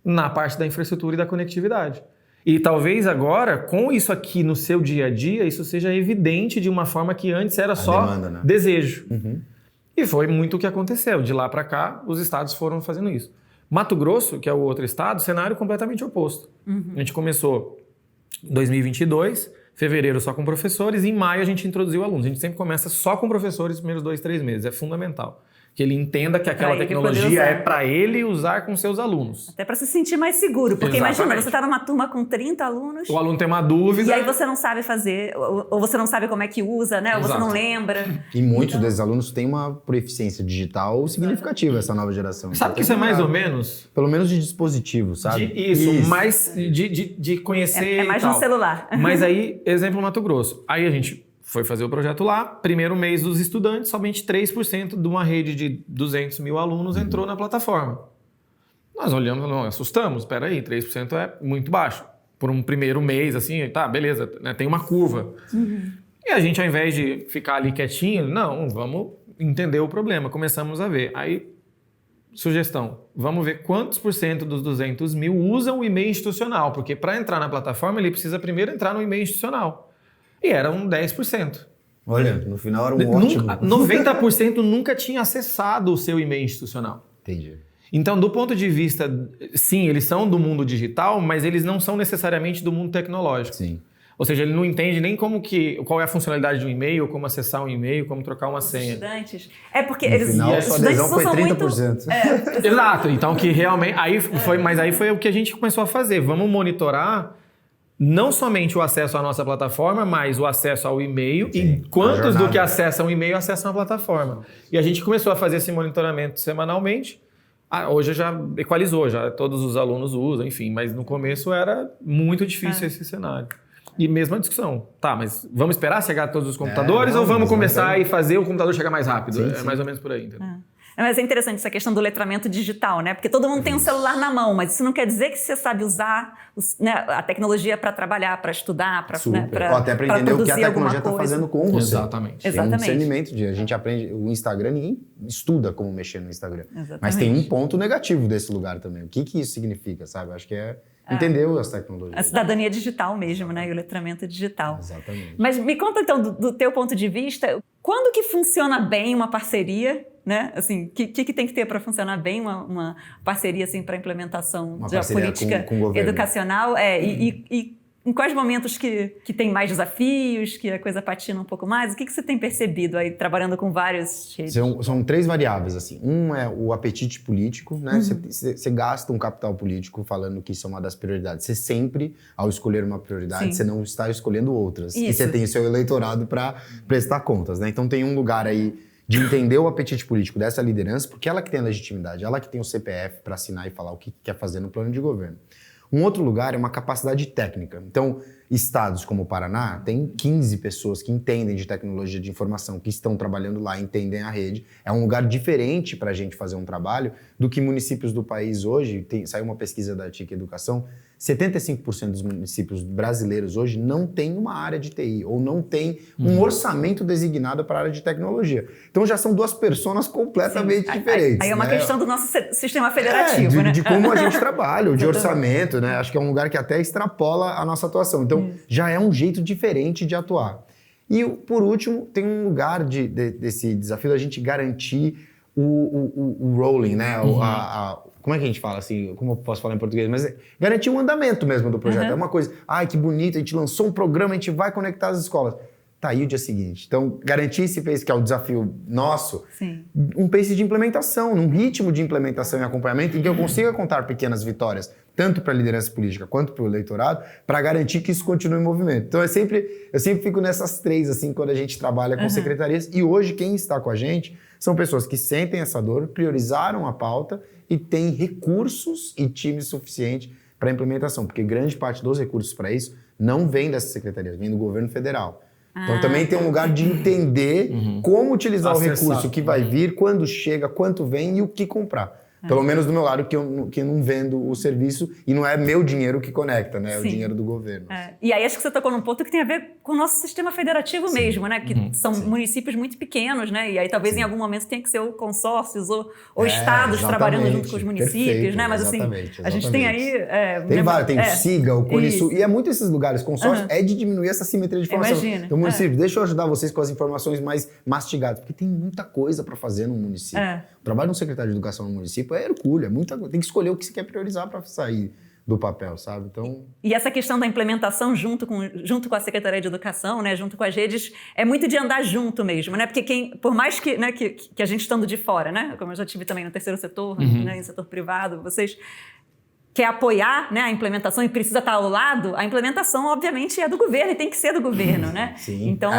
na parte da infraestrutura e da conectividade. E talvez agora, com isso aqui no seu dia a dia, isso seja evidente de uma forma que antes era só demanda, né? Desejo. E foi muito o que aconteceu. De lá para cá, os estados foram fazendo isso. Mato Grosso, que é o outro estado, cenário completamente oposto. A gente começou em 2022, fevereiro só com professores, e em maio a gente introduziu alunos. A gente sempre começa só com professores nos primeiros 2, 3 meses. É fundamental. Que ele entenda que aquela tecnologia é para ele usar com seus alunos. Até para se sentir mais seguro. Porque imagina, você está numa turma com 30 alunos... O aluno tem uma dúvida... E aí você não sabe fazer, ou você não sabe como é que usa, né? Ou você não lembra. E muitos desses alunos têm uma proficiência digital significativa, essa nova geração. Sabe que isso é mais ou menos? Pelo menos de dispositivo, sabe? Isso. Mais de conhecer. É mais no celular. Mas aí, exemplo Mato Grosso. Aí a gente foi fazer o projeto lá, primeiro mês dos estudantes, somente 3% de uma rede de 200 mil alunos entrou na plataforma. Nós olhamos, não, assustamos, espera aí, 3% é muito baixo. Por um primeiro mês, assim, tá, beleza, né, tem uma curva. E a gente, ao invés de ficar ali quietinho, não, vamos entender o problema, começamos a ver. Aí, sugestão, vamos ver quantos por cento dos 200 mil usam o e-mail institucional, porque para entrar na plataforma ele precisa primeiro entrar no e-mail institucional. E era um 10%. Olha, no final era um ótimo. 90% nunca tinha acessado o seu e-mail institucional. Entendi. Então, do ponto de vista, sim, eles são do mundo digital, mas eles não são necessariamente do mundo tecnológico. Sim. Ou seja, ele não entende nem qual é a funcionalidade de um e-mail, como acessar um e-mail, como trocar uma senha. Estudantes. É porque No eles final, os sua estudantes adesão foi usam 30%. muito. Exato. Então, que realmente... Mas aí foi o que a gente começou a fazer. Vamos monitorar não somente o acesso à nossa plataforma, mas o acesso ao e-mail. Sim, E quantos a do que jornada. acessam o e-mail acessam a plataforma. E a gente começou a fazer esse monitoramento semanalmente. Hoje já equalizou, já todos os alunos usam, enfim. Mas no começo era muito difícil esse cenário. E mesma discussão. Tá, mas vamos esperar chegar a todos os computadores ou vamos começar e fazer o computador chegar mais rápido? Sim, é sim. mais ou menos por aí, entendeu? Mas é interessante essa questão do letramento digital, né? Porque todo mundo tem um celular na mão, mas isso não quer dizer que você sabe usar a tecnologia para trabalhar, para estudar, para Ou até para entender o que a tecnologia está fazendo com você. Exatamente. Tem um discernimento a gente aprende. O Instagram, ninguém estuda como mexer no Instagram. Exatamente. Mas tem um ponto negativo desse lugar também. O que isso significa, sabe? Acho que é entender as tecnologias. A cidadania digital mesmo, né? E o letramento digital. Exatamente. Mas me conta então, do teu ponto de vista, quando que funciona bem uma parceria, né? Assim, o que tem que ter para funcionar bem uma parceria assim, para implementação Uma da parceria política com o governo. educacional? E em quais momentos que tem mais desafios, que a coisa patina um pouco mais? O que você tem percebido aí, trabalhando com várias redes? São 3 variáveis, assim. Um é o apetite político, né? Você gasta um capital político falando que isso é uma das prioridades. Você sempre, ao escolher uma prioridade, você não está escolhendo outras. Isso. E você tem o seu eleitorado para prestar contas, né? Então tem um lugar aí de entender o apetite político dessa liderança, porque ela que tem a legitimidade, ela que tem o CPF para assinar e falar o que quer fazer no plano de governo. Um outro lugar é uma capacidade técnica. Então, estados como o Paraná tem 15 pessoas que entendem de tecnologia de informação, que estão trabalhando lá, entendem a rede. É um lugar diferente para a gente fazer um trabalho do que municípios do país hoje. Saiu uma pesquisa da TIC Educação, 75% dos municípios brasileiros hoje não tem uma área de TI ou não tem um orçamento designado para a área de tecnologia. Então já são 2 personas completamente diferentes. Aí é uma né? questão do nosso sistema federativo, né? De como a gente trabalha, de orçamento, né? Acho que é um lugar que até extrapola a nossa atuação. Então já é um jeito diferente de atuar. E por último, tem um lugar desse desafio da gente garantir o rolling, né? Como é que a gente fala assim? Como eu posso falar em português? Mas garantir o andamento mesmo do projeto. É uma coisa, que bonito, a gente lançou um programa, a gente vai conectar as escolas. Tá aí o dia seguinte. Então, garantir esse pace, que é o desafio nosso, um pace de implementação, num ritmo de implementação e acompanhamento em que eu consiga contar pequenas vitórias, tanto para a liderança política quanto para o eleitorado, para garantir que isso continue em movimento. Então, eu sempre fico nessas 3, assim, quando a gente trabalha com secretarias. E hoje, quem está com a gente são pessoas que sentem essa dor, priorizaram a pauta e têm recursos e time suficiente para a implementação, porque grande parte dos recursos para isso não vem dessas secretarias, vem do governo federal. Então também tem um lugar de entender como utilizar o recurso que vai vir, quando chega, quanto vem e o que comprar. Pelo menos do meu lado, que eu não vendo o serviço e não é meu dinheiro que conecta, né? É o dinheiro do governo. E aí acho que você tocou num ponto que tem a ver com o nosso sistema federativo mesmo, né? Que são municípios muito pequenos, né? E aí talvez em algum momento tenha que ser consórcios ou estados trabalhando junto com os municípios, perfeito, né? Mas assim, a gente tem aí... tem vários, tem o SIGA, o CONISU, e é muito esses lugares. Consórcio é de diminuir essa simetria de informação. Imagina. Então, município, deixa eu ajudar vocês com as informações mais mastigadas, porque tem muita coisa para fazer no município. O trabalho de um secretário de educação no município é hercúleo, é muita coisa. Tem que escolher o que você quer priorizar para sair do papel, sabe? Então... E essa questão da implementação junto com a Secretaria de Educação, né, junto com as redes, é muito de andar junto mesmo, né? Porque por mais que, né, que a gente estando de fora, né? Como eu já tive também no terceiro setor, né, em setor privado, vocês quer apoiar, né, a implementação e precisa estar ao lado, a implementação, obviamente, é do governo e tem que ser do governo, né? Sim. Então,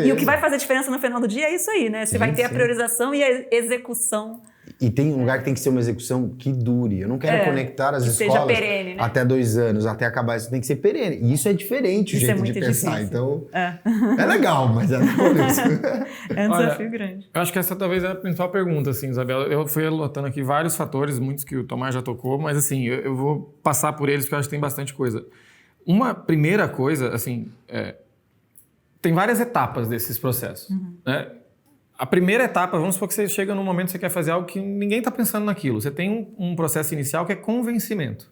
e o que vai fazer diferença no final do dia é isso aí, né? Você vai ter a priorização e a execução. E tem um lugar que tem que ser uma exexeção que dure. Eu não quero conectar as escolas seja perene, né? até 2 anos, até acabar. Isso tem que ser perene. E isso é diferente o jeito de pensar. Difícil. Então, é legal, mas é isso. É um desafio grande. Eu acho que essa talvez é a principal pergunta, assim, Isabela. Eu fui anotando aqui vários fatores, muitos que o Tomás já tocou, mas assim, eu vou passar por eles porque eu acho que tem bastante coisa. Uma primeira coisa, assim, tem várias etapas desses processos, né? A primeira etapa, vamos supor que você chega num momento que você quer fazer algo que ninguém está pensando naquilo. Você tem um processo inicial que é convencimento.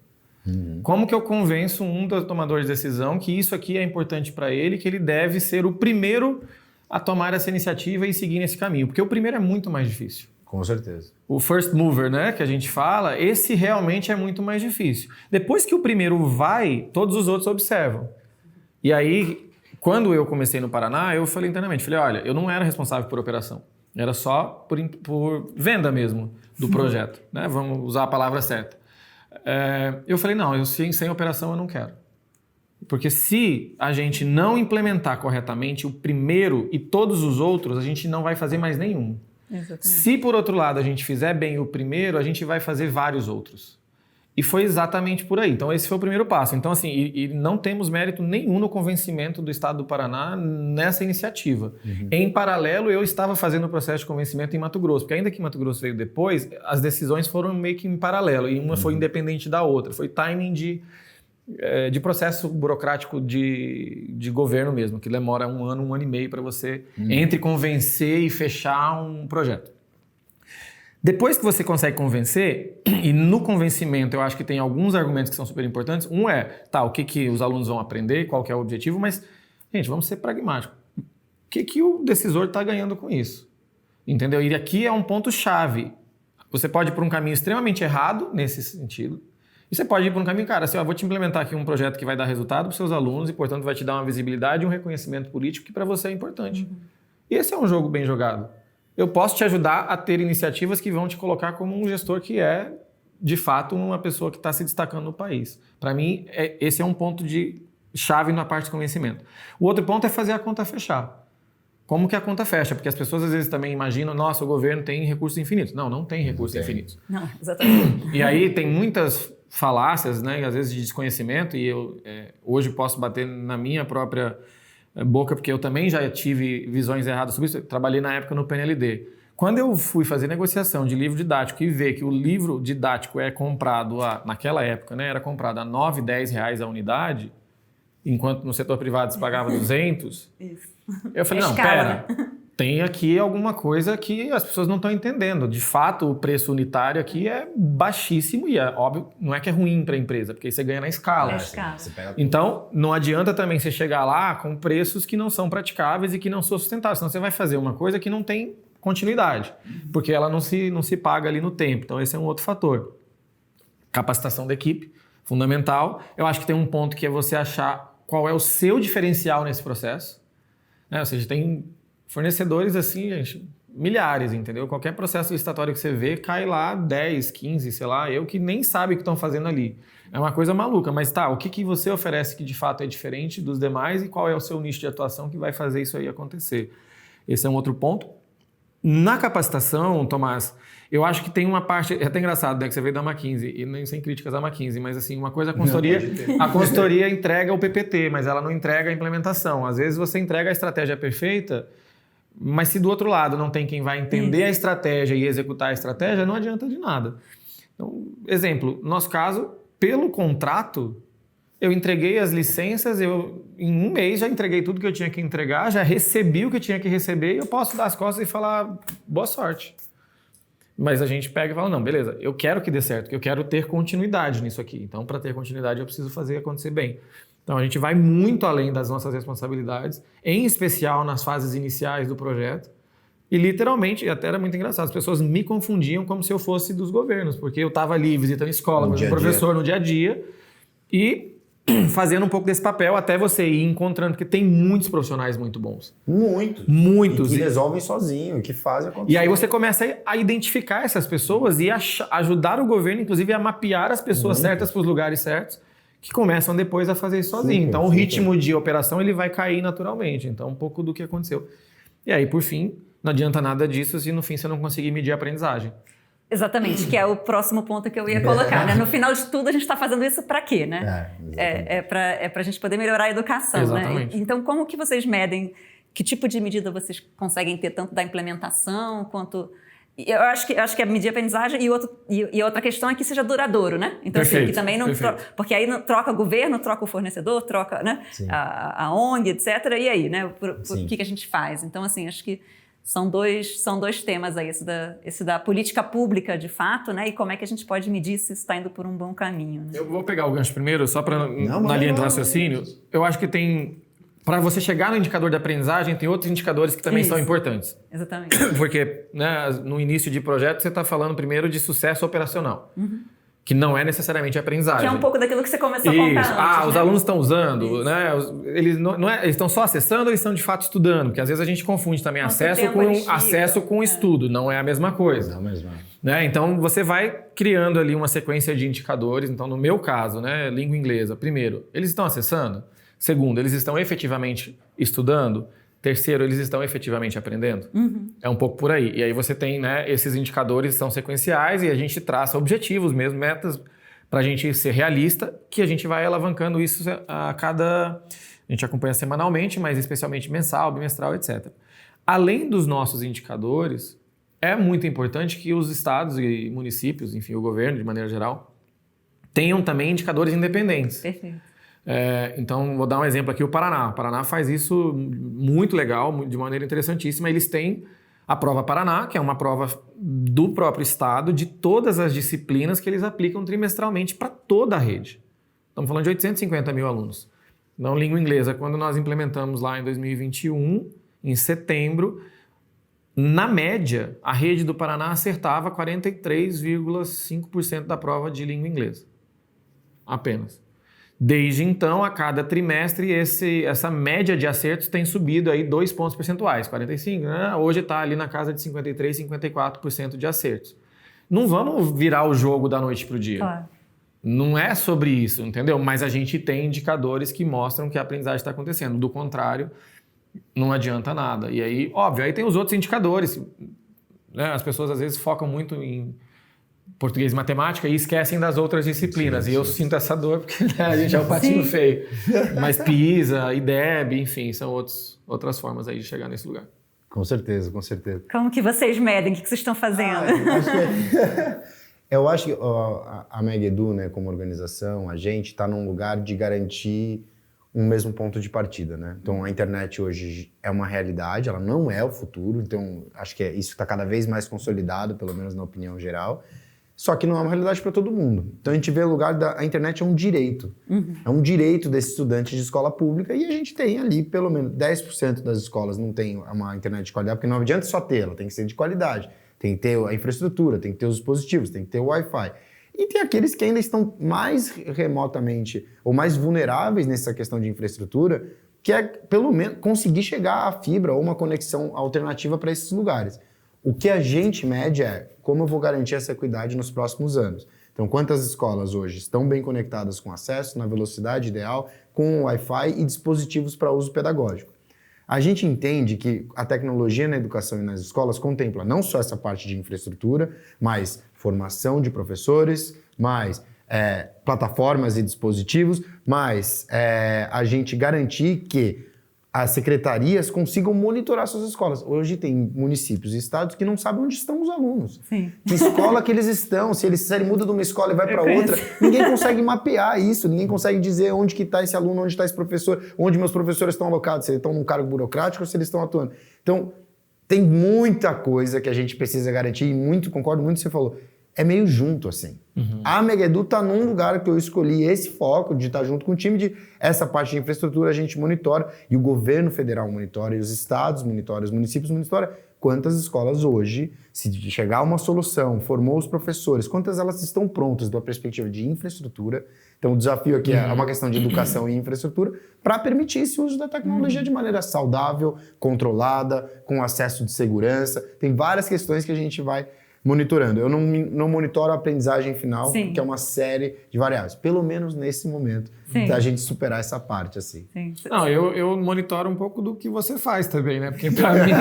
Como que eu convenço um dos tomadores de decisão que isso aqui é importante para ele, que ele deve ser o primeiro a tomar essa iniciativa e seguir nesse caminho? Porque o primeiro é muito mais difícil. Com certeza. O first mover, né, que a gente fala, esse realmente é muito mais difícil. Depois que o primeiro vai, todos os outros observam. E aí, quando eu comecei no Paraná, eu falei internamente, olha, eu não era responsável por operação. Era só por venda mesmo do projeto, né? Vamos usar a palavra certa. Eu falei, não, eu sem operação eu não quero. Porque se a gente não implementar corretamente o primeiro e todos os outros, a gente não vai fazer mais nenhum. Exatamente. Se, por outro lado, a gente fizer bem o primeiro, a gente vai fazer vários outros. E foi exatamente por aí. Então, esse foi o primeiro passo. Então, assim, e não temos mérito nenhum no convencimento do Estado do Paraná nessa iniciativa. Em paralelo, eu estava fazendo o processo de convencimento em Mato Grosso, porque ainda que Mato Grosso veio depois, as decisões foram meio que em paralelo, e uma foi independente da outra. Foi timing de processo burocrático de governo mesmo, que demora um ano e meio para você entre convencer e fechar um projeto. Depois que você consegue convencer, e no convencimento eu acho que tem alguns argumentos que são super importantes. Um é, o que os alunos vão aprender, qual que é o objetivo, mas, gente, vamos ser pragmáticos. O que o decisor está ganhando com isso? Entendeu? E aqui é um ponto-chave. Você pode ir por um caminho extremamente errado nesse sentido, e você pode ir por um caminho, cara, assim, vou te implementar aqui um projeto que vai dar resultado para os seus alunos e, portanto, vai te dar uma visibilidade e um reconhecimento político que para você é importante. E esse é um jogo bem jogado. Eu posso te ajudar a ter iniciativas que vão te colocar como um gestor que é, de fato, uma pessoa que está se destacando no país. Para mim, esse é um ponto de chave na parte de convencimento. O outro ponto é fazer a conta fechar. Como que a conta fecha? Porque as pessoas às vezes também imaginam, nossa, o governo tem recursos infinitos. Não tem recursos infinitos. Não, exatamente. E aí tem muitas falácias, né, às vezes de desconhecimento, e eu hoje posso bater na minha própria boca, porque eu também já tive visões erradas sobre isso. Eu trabalhei na época no PNLD. Quando eu fui fazer negociação de livro didático e ver que o livro didático é comprado, naquela época, né, era comprado a R$ 9, R$ 10 a unidade, enquanto no setor privado se pagava 200, Isso. eu falei, não, pera, tem aqui alguma coisa que as pessoas não estão entendendo. De fato, o preço unitário aqui é baixíssimo e, óbvio, não é que é ruim para a empresa, porque você ganha na escala. Então, não adianta também você chegar lá com preços que não são praticáveis e que não são sustentáveis, senão você vai fazer uma coisa que não tem continuidade, porque ela não se paga ali no tempo. Então, esse é um outro fator. Capacitação da equipe, fundamental. Eu acho que tem um ponto que é você achar qual é o seu diferencial nesse processo. Ou seja, tem fornecedores assim, gente, milhares, entendeu? Qualquer processo licitatório que você vê, cai lá 10, 15, sei lá, que nem sabe o que estão fazendo ali. É uma coisa maluca, mas o que você oferece que de fato é diferente dos demais e qual é o seu nicho de atuação que vai fazer isso aí acontecer? Esse é um outro ponto. Na capacitação, Tomás, eu acho que tem uma parte, é até engraçado, né, que você veio da McKinsey, e nem sem críticas à McKinsey, mas assim, uma coisa, a consultoria entrega o PPT, mas ela não entrega a implementação. Às vezes você entrega a estratégia perfeita, mas se do outro lado não tem quem vai entender a estratégia e executar a estratégia, não adianta de nada. Então, exemplo, no nosso caso, pelo contrato, eu entreguei as licenças, em um mês já entreguei tudo que eu tinha que entregar, já recebi o que eu tinha que receber e eu posso dar as costas e falar boa sorte. Mas a gente pega e fala, não, beleza, eu quero que dê certo, eu quero ter continuidade nisso aqui. Então, para ter continuidade, eu preciso fazer acontecer bem. Então, a gente vai muito além das nossas responsabilidades, em especial nas fases iniciais do projeto. E literalmente, até era muito engraçado, as pessoas me confundiam como se eu fosse dos governos, porque eu estava ali visitando escola, como professor no dia a dia, e fazendo um pouco desse papel até você ir encontrando, porque tem muitos profissionais muito bons. Muitos. E que resolvem sozinho, que fazem acontecer. E aí você começa a identificar essas pessoas e ajudar o governo, inclusive, a mapear as pessoas certas para os lugares certos, que começam depois a fazer isso sozinho. Então, o ritmo de operação ele vai cair naturalmente. Então, um pouco do que aconteceu. E aí, por fim, não adianta nada disso se no fim você não conseguir medir a aprendizagem. Exatamente, que é o próximo ponto que eu ia colocar, né? No final de tudo, a gente está fazendo isso para quê, né? É para a gente poder melhorar a educação, exatamente. Né? Então, como que vocês medem, que tipo de medida vocês conseguem ter, tanto da implementação, quanto... Eu acho que é medir a aprendizagem e outra questão é que seja duradouro, né? Então, perfeito, assim, que também não... Porque aí troca o governo, troca o fornecedor, troca, né? A ONG, etc. E aí, né? O que a gente faz? Então, assim, acho que são dois temas aí, esse da política pública, de fato, né? E como é que a gente pode medir se isso está indo por um bom caminho, né? Eu vou pegar o gancho primeiro, só para na linha de raciocínio. Eu acho que tem para você chegar no indicador de aprendizagem, tem outros indicadores que também são importantes. Exatamente. Porque, né, no início de projeto, você está falando primeiro de sucesso operacional. Que não é necessariamente aprendizagem. Que é um pouco daquilo que você começou a contar antes, os né? alunos estão usando, né? Eles eles estão só acessando ou eles estão de fato estudando? Porque às vezes a gente confunde também acesso com estudo. Não é a mesma coisa. Não é a mesma. Né? Então, você vai criando ali uma sequência de indicadores. Então, no meu caso, né, língua inglesa. Primeiro, eles estão acessando? Segundo, eles estão efetivamente estudando? Terceiro, eles estão efetivamente aprendendo? É um pouco por aí. E aí você tem, né, esses indicadores são sequenciais e a gente traça objetivos mesmo, metas, para a gente ser realista, que a gente vai alavancando isso a cada... A gente acompanha semanalmente, mas especialmente mensal, bimestral, etc. Além dos nossos indicadores, é muito importante que os estados e municípios, enfim, o governo de maneira geral, tenham também indicadores independentes. Perfeito. Então, vou dar um exemplo aqui, o Paraná. O Paraná faz isso muito legal, de maneira interessantíssima. Eles têm a prova Paraná, que é uma prova do próprio estado, de todas as disciplinas que eles aplicam trimestralmente para toda a rede. Estamos falando de 850 mil alunos. Então, língua inglesa, quando nós implementamos lá em 2021, em setembro, na média, a rede do Paraná acertava 43,5% da prova de língua inglesa. Apenas. Desde então, a cada trimestre, essa média de acertos tem subido aí 2 pontos percentuais, 45%, né? Hoje está ali na casa de 53%, 54% de acertos. Não vamos virar o jogo da noite para o dia. Claro. Não é sobre isso, entendeu? Mas a gente tem indicadores que mostram que a aprendizagem está acontecendo. Do contrário, não adianta nada. E aí, óbvio, aí tem os outros indicadores. Né? As pessoas às vezes focam muito em português e matemática e esquecem das outras disciplinas. E eu sinto essa dor porque né, a gente é o patinho feio. Mas PISA, IDEB, enfim, são outras formas aí de chegar nesse lugar. Com certeza, com certeza. Como que vocês medem? O que vocês estão fazendo? Eu acho que a Megedu, né, como organização, a gente está num lugar de garantir um mesmo ponto de partida, né? Então, a internet hoje é uma realidade, ela não é o futuro, então acho que isso está cada vez mais consolidado, pelo menos na opinião geral. Só que não é uma realidade para todo mundo. Então a gente vê o lugar a internet é um direito. É um direito desse estudante de escola pública e a gente tem ali pelo menos 10% das escolas não tem uma internet de qualidade, porque não adianta só ter, ela tem que ser de qualidade. Tem que ter a infraestrutura, tem que ter os dispositivos, tem que ter o Wi-Fi. E tem aqueles que ainda estão mais remotamente ou mais vulneráveis nessa questão de infraestrutura, que é pelo menos conseguir chegar à fibra ou uma conexão alternativa para esses lugares. O que a gente mede é como eu vou garantir essa equidade nos próximos anos. Então, quantas escolas hoje estão bem conectadas com acesso, na velocidade ideal, com Wi-Fi e dispositivos para uso pedagógico. A gente entende que a tecnologia na educação e nas escolas contempla não só essa parte de infraestrutura, mas formação de professores, mais plataformas e dispositivos, mais a gente garantir que as secretarias consigam monitorar suas escolas. Hoje tem municípios e estados que não sabem onde estão os alunos. Sim. Que escola que eles estão, se ele muda de uma escola e vai para outra, ninguém consegue mapear isso, ninguém consegue dizer onde que está esse aluno, onde está esse professor, onde meus professores estão alocados, se eles estão num cargo burocrático ou se eles estão atuando. Então, tem muita coisa que a gente precisa garantir e concordo muito com o que você falou. É meio junto, assim. A Megedu está num lugar que eu escolhi esse foco de estar junto com o time de essa parte de infraestrutura a gente monitora e o governo federal monitora e os estados monitoram, os municípios monitoram quantas escolas hoje, se chegar uma solução, formou os professores, quantas elas estão prontas da perspectiva de infraestrutura. Então o desafio aqui é uma questão de educação e infraestrutura para permitir esse uso da tecnologia de maneira saudável, controlada, com acesso de segurança. Tem várias questões que a gente vai monitorando. Eu não monitoro a aprendizagem final, Sim. que é uma série de variáveis. Pelo menos nesse momento, da gente superar essa parte, assim. Sim. Não, eu monitoro um pouco do que você faz também, né? Porque para mim,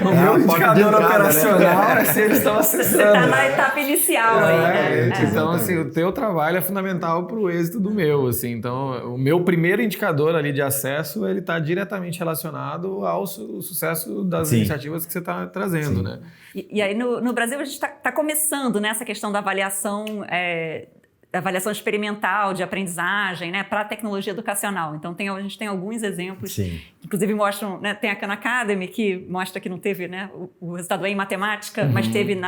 o meu uma indicador porta de entrada, operacional é se eles estão Você acessando. está na etapa inicial aí, né? Então, assim, o teu trabalho é fundamental para o êxito do meu, assim. Então, o meu primeiro indicador ali de acesso, ele está diretamente relacionado ao sucesso das iniciativas que você está trazendo, né? E aí, no Brasil, a gente está começando, né, essa questão da avaliação avaliação experimental de aprendizagem, né, para a tecnologia educacional. Então, a gente tem alguns exemplos, Sim. que inclusive mostram, né, tem a Khan Academy, que mostra que não teve, né, o resultado em matemática, mas teve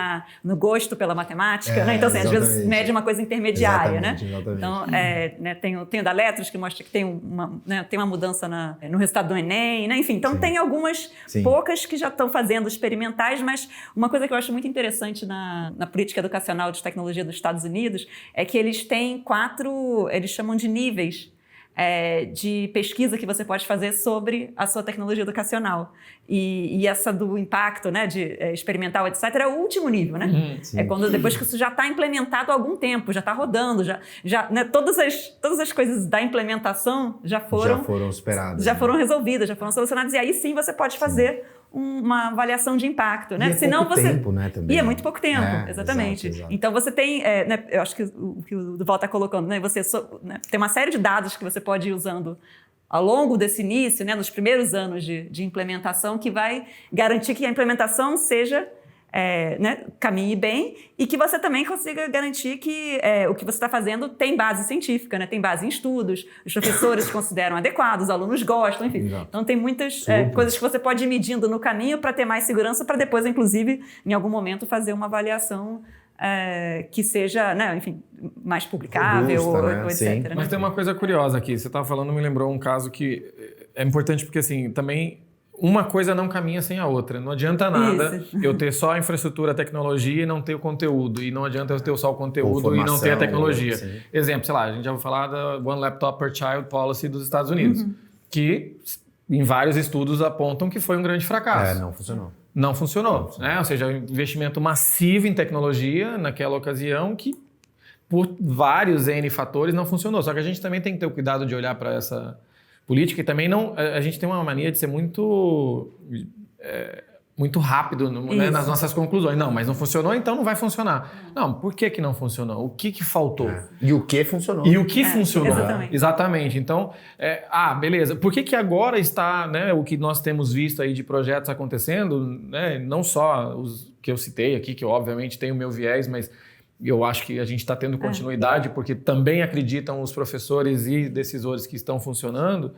no gosto pela matemática, né? Então, assim, às vezes mede uma coisa intermediária, Exatamente. Então, né, tem o da Letras, que mostra que tem uma mudança no resultado do Enem, né? Enfim, então tem algumas poucas que já estão fazendo experimentais, mas uma coisa que eu acho muito interessante na política educacional de tecnologia dos Estados Unidos é que eles têm 4, eles chamam de níveis de pesquisa que você pode fazer sobre a sua tecnologia educacional. E essa do impacto, né, de experimental, etc., é o último nível, né? É quando depois que isso já está implementado há algum tempo, já está rodando, né, todas as coisas da implementação já foram superadas. Já foram resolvidas, já foram solucionadas. E aí sim você pode fazer uma avaliação de impacto, né? E é pouco tempo, né, também. E é muito pouco tempo, exatamente. Exato. Então você tem, né, eu acho que o que o Duval está colocando, né, você tem uma série de dados que você pode ir usando ao longo desse início, né, nos primeiros anos de implementação, que vai garantir que a implementação seja né, caminhe bem e que você também consiga garantir que o que você está fazendo tem base científica, né? Tem base em estudos, os professores consideram adequados, os alunos gostam, enfim. Exato. Então tem muitas coisas que você pode ir medindo no caminho para ter mais segurança, para depois, inclusive, em algum momento, fazer uma avaliação que seja, né, enfim, mais publicável, robusta, ou Sim. etc. Né? Mas tem uma coisa curiosa aqui. Você estava falando, me lembrou um caso que é importante porque, assim, também uma coisa não caminha sem a outra. Não adianta nada eu ter só a infraestrutura, a tecnologia e não ter o conteúdo. E não adianta eu ter só o conteúdo e não ter a tecnologia. Exemplo, sei lá, a gente já vai falar da One Laptop Per Child Policy dos Estados Unidos, que em vários estudos apontam que foi um grande fracasso. Não funcionou. Não funcionou, né? Ou seja, um investimento massivo em tecnologia naquela ocasião que, por vários N fatores, não funcionou. Só que a gente também tem que ter o cuidado de olhar para essa política e também não... A gente tem uma mania de ser muito rápido né, nas nossas conclusões. Não, mas não funcionou, então não vai funcionar. Não, por que não funcionou? O que faltou? E o que funcionou? E o que funcionou? Exatamente. Então, beleza. Por que agora está, né, o que nós temos visto aí de projetos acontecendo, né, não só os que eu citei aqui, que eu, obviamente tem o meu viés, mas eu acho que a gente está tendo continuidade porque também acreditam os professores e decisores que estão funcionando.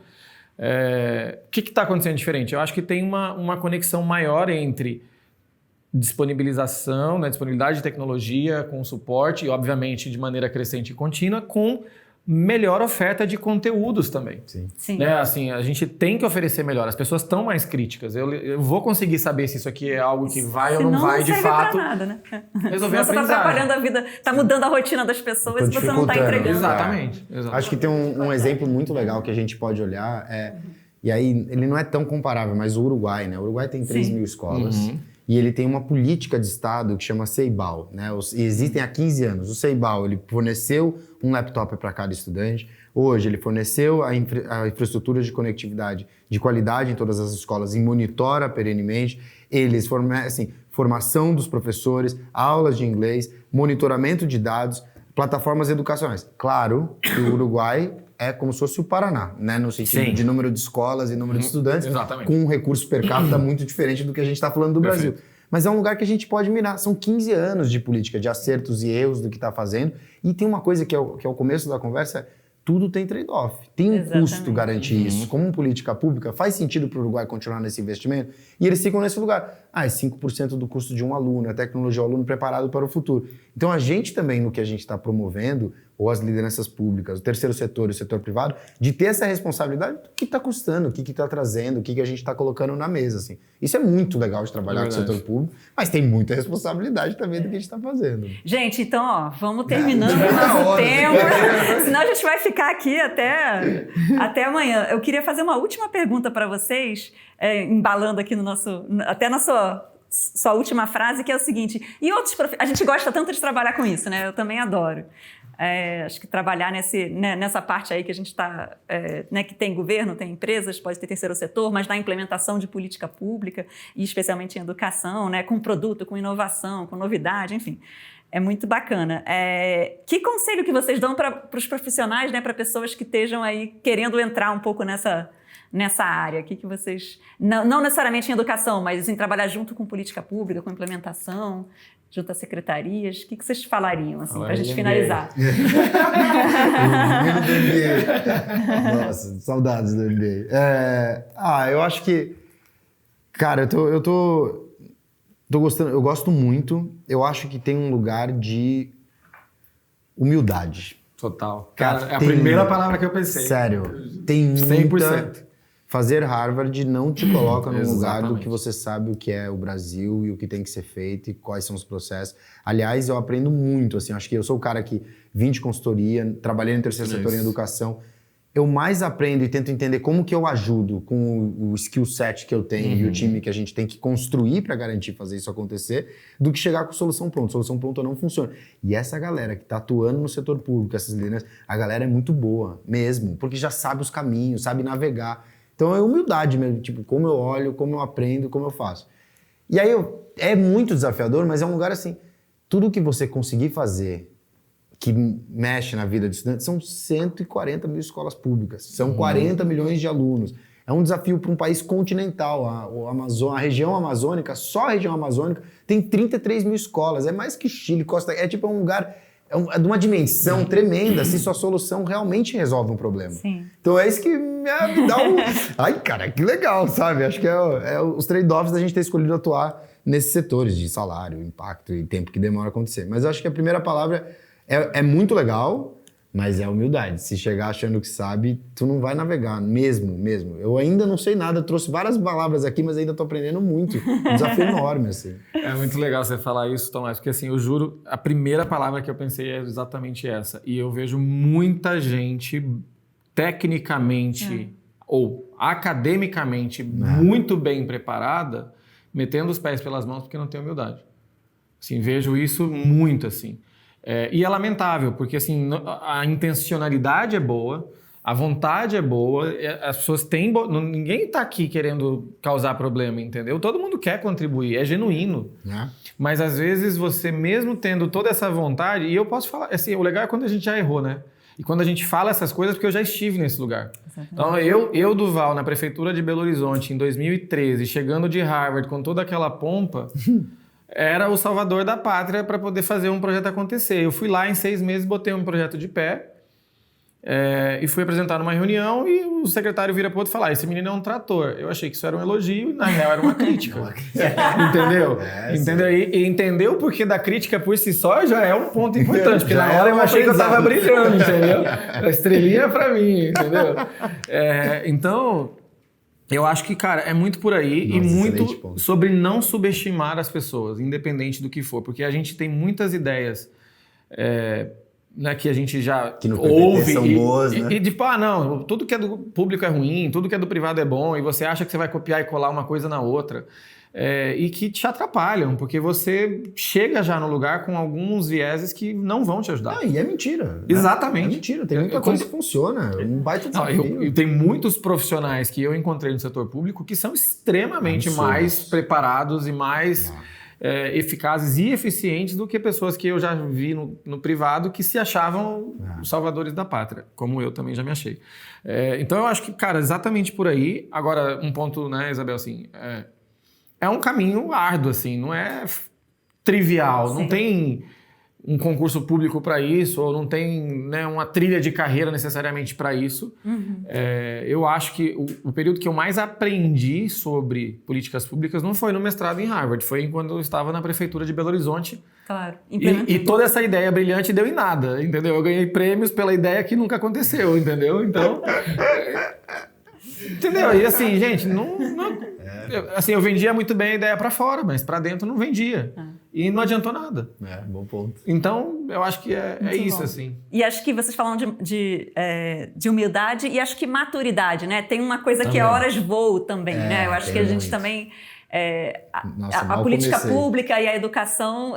O que está acontecendo diferente? Eu acho que tem uma conexão maior entre disponibilização, né, disponibilidade de tecnologia com suporte e, obviamente, de maneira crescente e contínua, com melhor oferta de conteúdos também. Sim. Né? Assim, a gente tem que oferecer melhor. As pessoas estão mais críticas. Eu vou conseguir saber se isso aqui é algo que vai ou não vai, de fato. Não serve pra nada, né? Resolver a você está atrapalhando a vida, está mudando a rotina das pessoas e você não está entregando. Exatamente. Acho que tem um exemplo muito legal que a gente pode olhar. E aí, ele não é tão comparável, mas o Uruguai, né? O Uruguai tem 3 mil escolas. E ele tem uma política de Estado que chama CEIBAL, né? E existem há 15 anos. O CEIBAL, ele forneceu um laptop para cada estudante. Hoje, ele forneceu a infraestrutura de conectividade de qualidade em todas as escolas e monitora perenemente. Eles fornecem formação dos professores, aulas de inglês, monitoramento de dados, plataformas educacionais. Claro que o Uruguai é como se fosse o Paraná, né? No sentido de número de escolas e número de estudantes, com um recurso per capita muito diferente do que a gente está falando do Brasil. Mas é um lugar que a gente pode mirar. São 15 anos de política, de acertos e erros do que está fazendo. E tem uma coisa que é o começo da conversa, tudo tem trade-off. Tem um custo garantir isso. Como política pública, faz sentido para o Uruguai continuar nesse investimento? E eles ficam nesse lugar. É 5% do custo de um aluno, a tecnologia, o aluno preparado para o futuro. Então a gente também, no que a gente está promovendo, ou as lideranças públicas, o terceiro setor e o setor privado, de ter essa responsabilidade do que está custando, o que está trazendo, o que a gente está colocando na mesa. Assim. Isso é muito legal de trabalhar com o setor público, mas tem muita responsabilidade também do que a gente está fazendo. Gente, então, vamos terminando o nosso tempo, senão a gente vai ficar aqui até amanhã. Eu queria fazer uma última pergunta para vocês, embalando aqui até na sua última frase, que é o seguinte: e outros a gente gosta tanto de trabalhar com isso, né? Eu também adoro. Acho que trabalhar nessa parte aí que a gente está, né, que tem governo, tem empresas, pode ter terceiro setor, mas na implementação de política pública, e especialmente em educação, né, com produto, com inovação, com novidade, enfim. É muito bacana. Que conselho que vocês dão para os profissionais, né, para pessoas que estejam aí querendo entrar um pouco nessa área? Que vocês, não necessariamente em educação, mas em trabalhar junto com política pública, com implementação, junto às secretarias? O que vocês falariam, assim, para a gente finalizar? O MBA. Nossa, saudades do MBA. Eu acho que... Cara, eu tô gostando, eu gosto muito. Eu acho que tem um lugar de humildade. Total. Cara, é a primeira palavra que eu pensei. Sério, tem muita... 100%. Fazer Harvard não te coloca num lugar do que você sabe o que é o Brasil e o que tem que ser feito e quais são os processos. Aliás, eu aprendo muito, assim, acho que eu sou o cara que vim de consultoria, trabalhei no terceiro setor em educação. Eu mais aprendo e tento entender como que eu ajudo com o skill set que eu tenho e o time que a gente tem que construir para garantir fazer isso acontecer, do que chegar com solução pronta. Solução pronta não funciona. E essa galera que está atuando no setor público, essas lideranças, a galera é muito boa mesmo, porque já sabe os caminhos, sabe navegar. Então é humildade mesmo, tipo, como eu olho, como eu aprendo, como eu faço. E aí é muito desafiador, mas é um lugar assim, tudo que você conseguir fazer que mexe na vida de estudante, são 140 mil escolas públicas, são 40 milhões de alunos. É um desafio para um país continental. A região amazônica, só a região amazônica, tem 33 mil escolas. É mais que Chile, Costa... É tipo um lugar... É de uma dimensão tremenda se sua solução realmente resolve um problema. Sim. Então é isso que me dá um... Ai, cara, que legal, sabe? Acho que é os trade-offs da gente ter escolhido atuar nesses setores de salário, impacto e tempo que demora a acontecer. Mas eu acho que a primeira palavra... É muito legal, mas é humildade. Se chegar achando que sabe, tu não vai navegar, mesmo. Eu ainda não sei nada, trouxe várias palavras aqui, mas ainda tô aprendendo muito. Um desafio enorme, assim. É muito legal você falar isso, Tomás, porque assim, eu juro, a primeira palavra que eu pensei é exatamente essa. E eu vejo muita gente, tecnicamente ou academicamente, muito bem preparada, metendo os pés pelas mãos porque não tem humildade. Assim, vejo isso muito, assim. E é lamentável, porque assim, a intencionalidade é boa, a vontade é boa, as pessoas têm... Ninguém está aqui querendo causar problema, entendeu? Todo mundo quer contribuir, é genuíno. Mas às vezes você mesmo tendo toda essa vontade... E eu posso falar... Assim, o legal é quando a gente já errou, né? E quando a gente fala essas coisas, porque eu já estive nesse lugar. Exatamente. Então, eu, Duval, na prefeitura de Belo Horizonte, em 2013, chegando de Harvard com toda aquela pompa... Era o salvador da pátria para poder fazer um projeto acontecer. Eu fui lá em 6 meses, botei um projeto de pé e fui apresentar numa reunião e o secretário vira para o outro e fala, esse menino é um trator. Eu achei que isso era um elogio e na real era uma crítica. Entendeu? Entendeu? E entender o porquê da crítica por si só já é um ponto importante, porque na hora eu achei que eu estava brilhando, entendeu? A estrelinha para mim, entendeu? Então... Eu acho que, cara, é muito por aí. Nossa, e muito sobre não subestimar as pessoas, independente do que for. Porque a gente tem muitas ideias né, que a gente já que no ouve são boas, né? E tipo, não, tudo que é do público é ruim, tudo que é do privado é bom, e você acha que você vai copiar e colar uma coisa na outra. E que te atrapalham, porque você chega já no lugar com alguns vieses que não vão te ajudar. E é mentira. Exatamente. É mentira, tem muita coisa que funciona. Um baita desafio. Eu tenho muitos profissionais que eu encontrei no setor público que são extremamente mais preparados e mais eficazes e eficientes do que pessoas que eu já vi no privado que se achavam os salvadores da pátria, como eu também já me achei. Então eu acho que, cara, exatamente por aí. Agora, um ponto, né, Isabel, assim... É um caminho árduo, assim, não é trivial, não tem um concurso público para isso, ou não tem, né, uma trilha de carreira necessariamente para isso. Eu acho que o período que eu mais aprendi sobre políticas públicas não foi no mestrado em Harvard, foi quando eu estava na prefeitura de Belo Horizonte. Claro. E toda essa ideia brilhante deu em nada, entendeu? Eu ganhei prêmios pela ideia que nunca aconteceu, entendeu? Então... Entendeu? E assim, gente, assim, eu vendia muito bem a ideia para fora, mas para dentro não vendia. E não adiantou nada. Bom ponto. Então, eu acho que é isso, assim. E acho que vocês falam de humildade e acho que maturidade, né? Tem uma coisa também. Que é horas voo também, né? Eu acho que a gente também... a política pública e a educação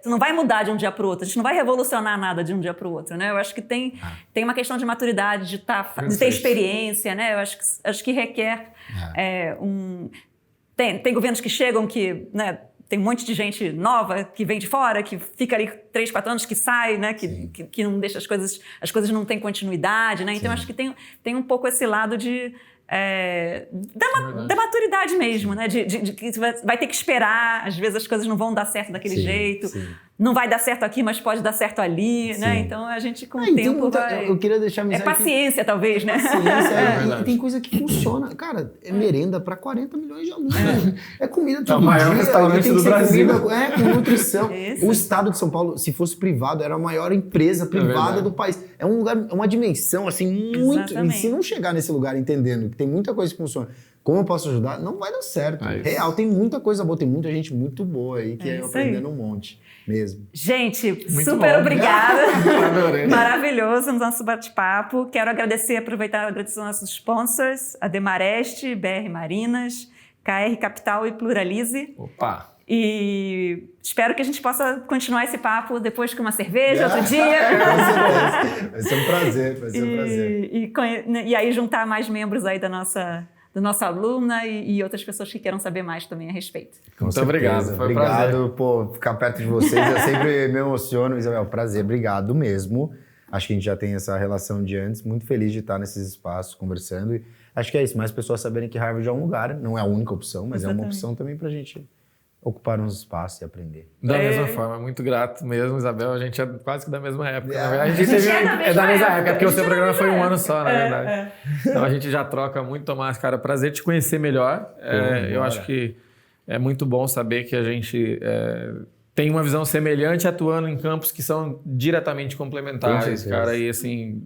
não vai mudar de um dia para o outro, a gente não vai revolucionar nada de um dia para o outro, né? Eu acho que tem uma questão de maturidade, de ter experiência, né? Eu acho que requer tem governos que chegam que, né, tem um monte de gente nova que vem de fora, que fica ali 3, 4 anos, que sai, né? Que não deixa as coisas não têm continuidade, né? Então, acho que tem um pouco esse lado de da maturidade mesmo, né? De que você vai ter que esperar, às vezes as coisas não vão dar certo daquele jeito, não vai dar certo aqui, mas pode dar certo ali, né? Então a gente com o tempo vai... Eu queria deixar É paciência, talvez, né? Paciência, e tem coisa que funciona. Cara, é merenda para 40 milhões de alunos. É comida todo o maior dia, restaurante do Brasil. Com nutrição. O estado de São Paulo, se fosse privado, era a maior empresa privada do país. É um lugar, é uma dimensão, assim, muito... Exatamente. E se não chegar nesse lugar entendendo que tem muita coisa que funciona, como eu posso ajudar, não vai dar certo. Real, tem muita coisa boa, tem muita gente muito boa aí que aprendendo um monte mesmo. Gente, muito super bom. obrigada. Adorei. Maravilhoso no nosso bate-papo. Quero aproveitar e agradecer aos nossos sponsors, a Demarest, BR Marinas, KR Capital e Pluralize. Opa! E espero que a gente possa continuar esse papo depois com uma cerveja, outro dia. Vai ser um prazer, vai ser um prazer. E aí juntar mais membros aí da nossa aluna e outras pessoas que queiram saber mais também a respeito. Muito obrigado, foi um prazer. Obrigado por ficar perto de vocês, eu sempre me emociono. Isabel, prazer, obrigado mesmo. Acho que a gente já tem essa relação de antes, muito feliz de estar nesses espaços conversando. E acho que é isso, mais pessoas saberem que Harvard é um lugar, não é a única opção, mas é uma opção também pra gente ocupar uns espaços e aprender. Da mesma forma, muito grato mesmo, Isabel. A gente é quase que da mesma época. Na verdade, É da mesma época, porque o seu programa foi um ano só, na verdade. Então a gente já troca muito, Tomás. Cara, prazer te conhecer melhor. Eu acho que é muito bom saber que a gente tem uma visão semelhante atuando em campos que são diretamente complementares, cara. E assim,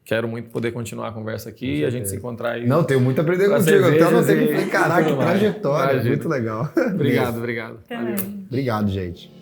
quero muito poder continuar a conversa aqui e a gente se encontrar aí. Não, tenho muito a aprender contigo. Até não tenho que... Caraca, que trajetória. Muito legal. Obrigado. Obrigado, gente.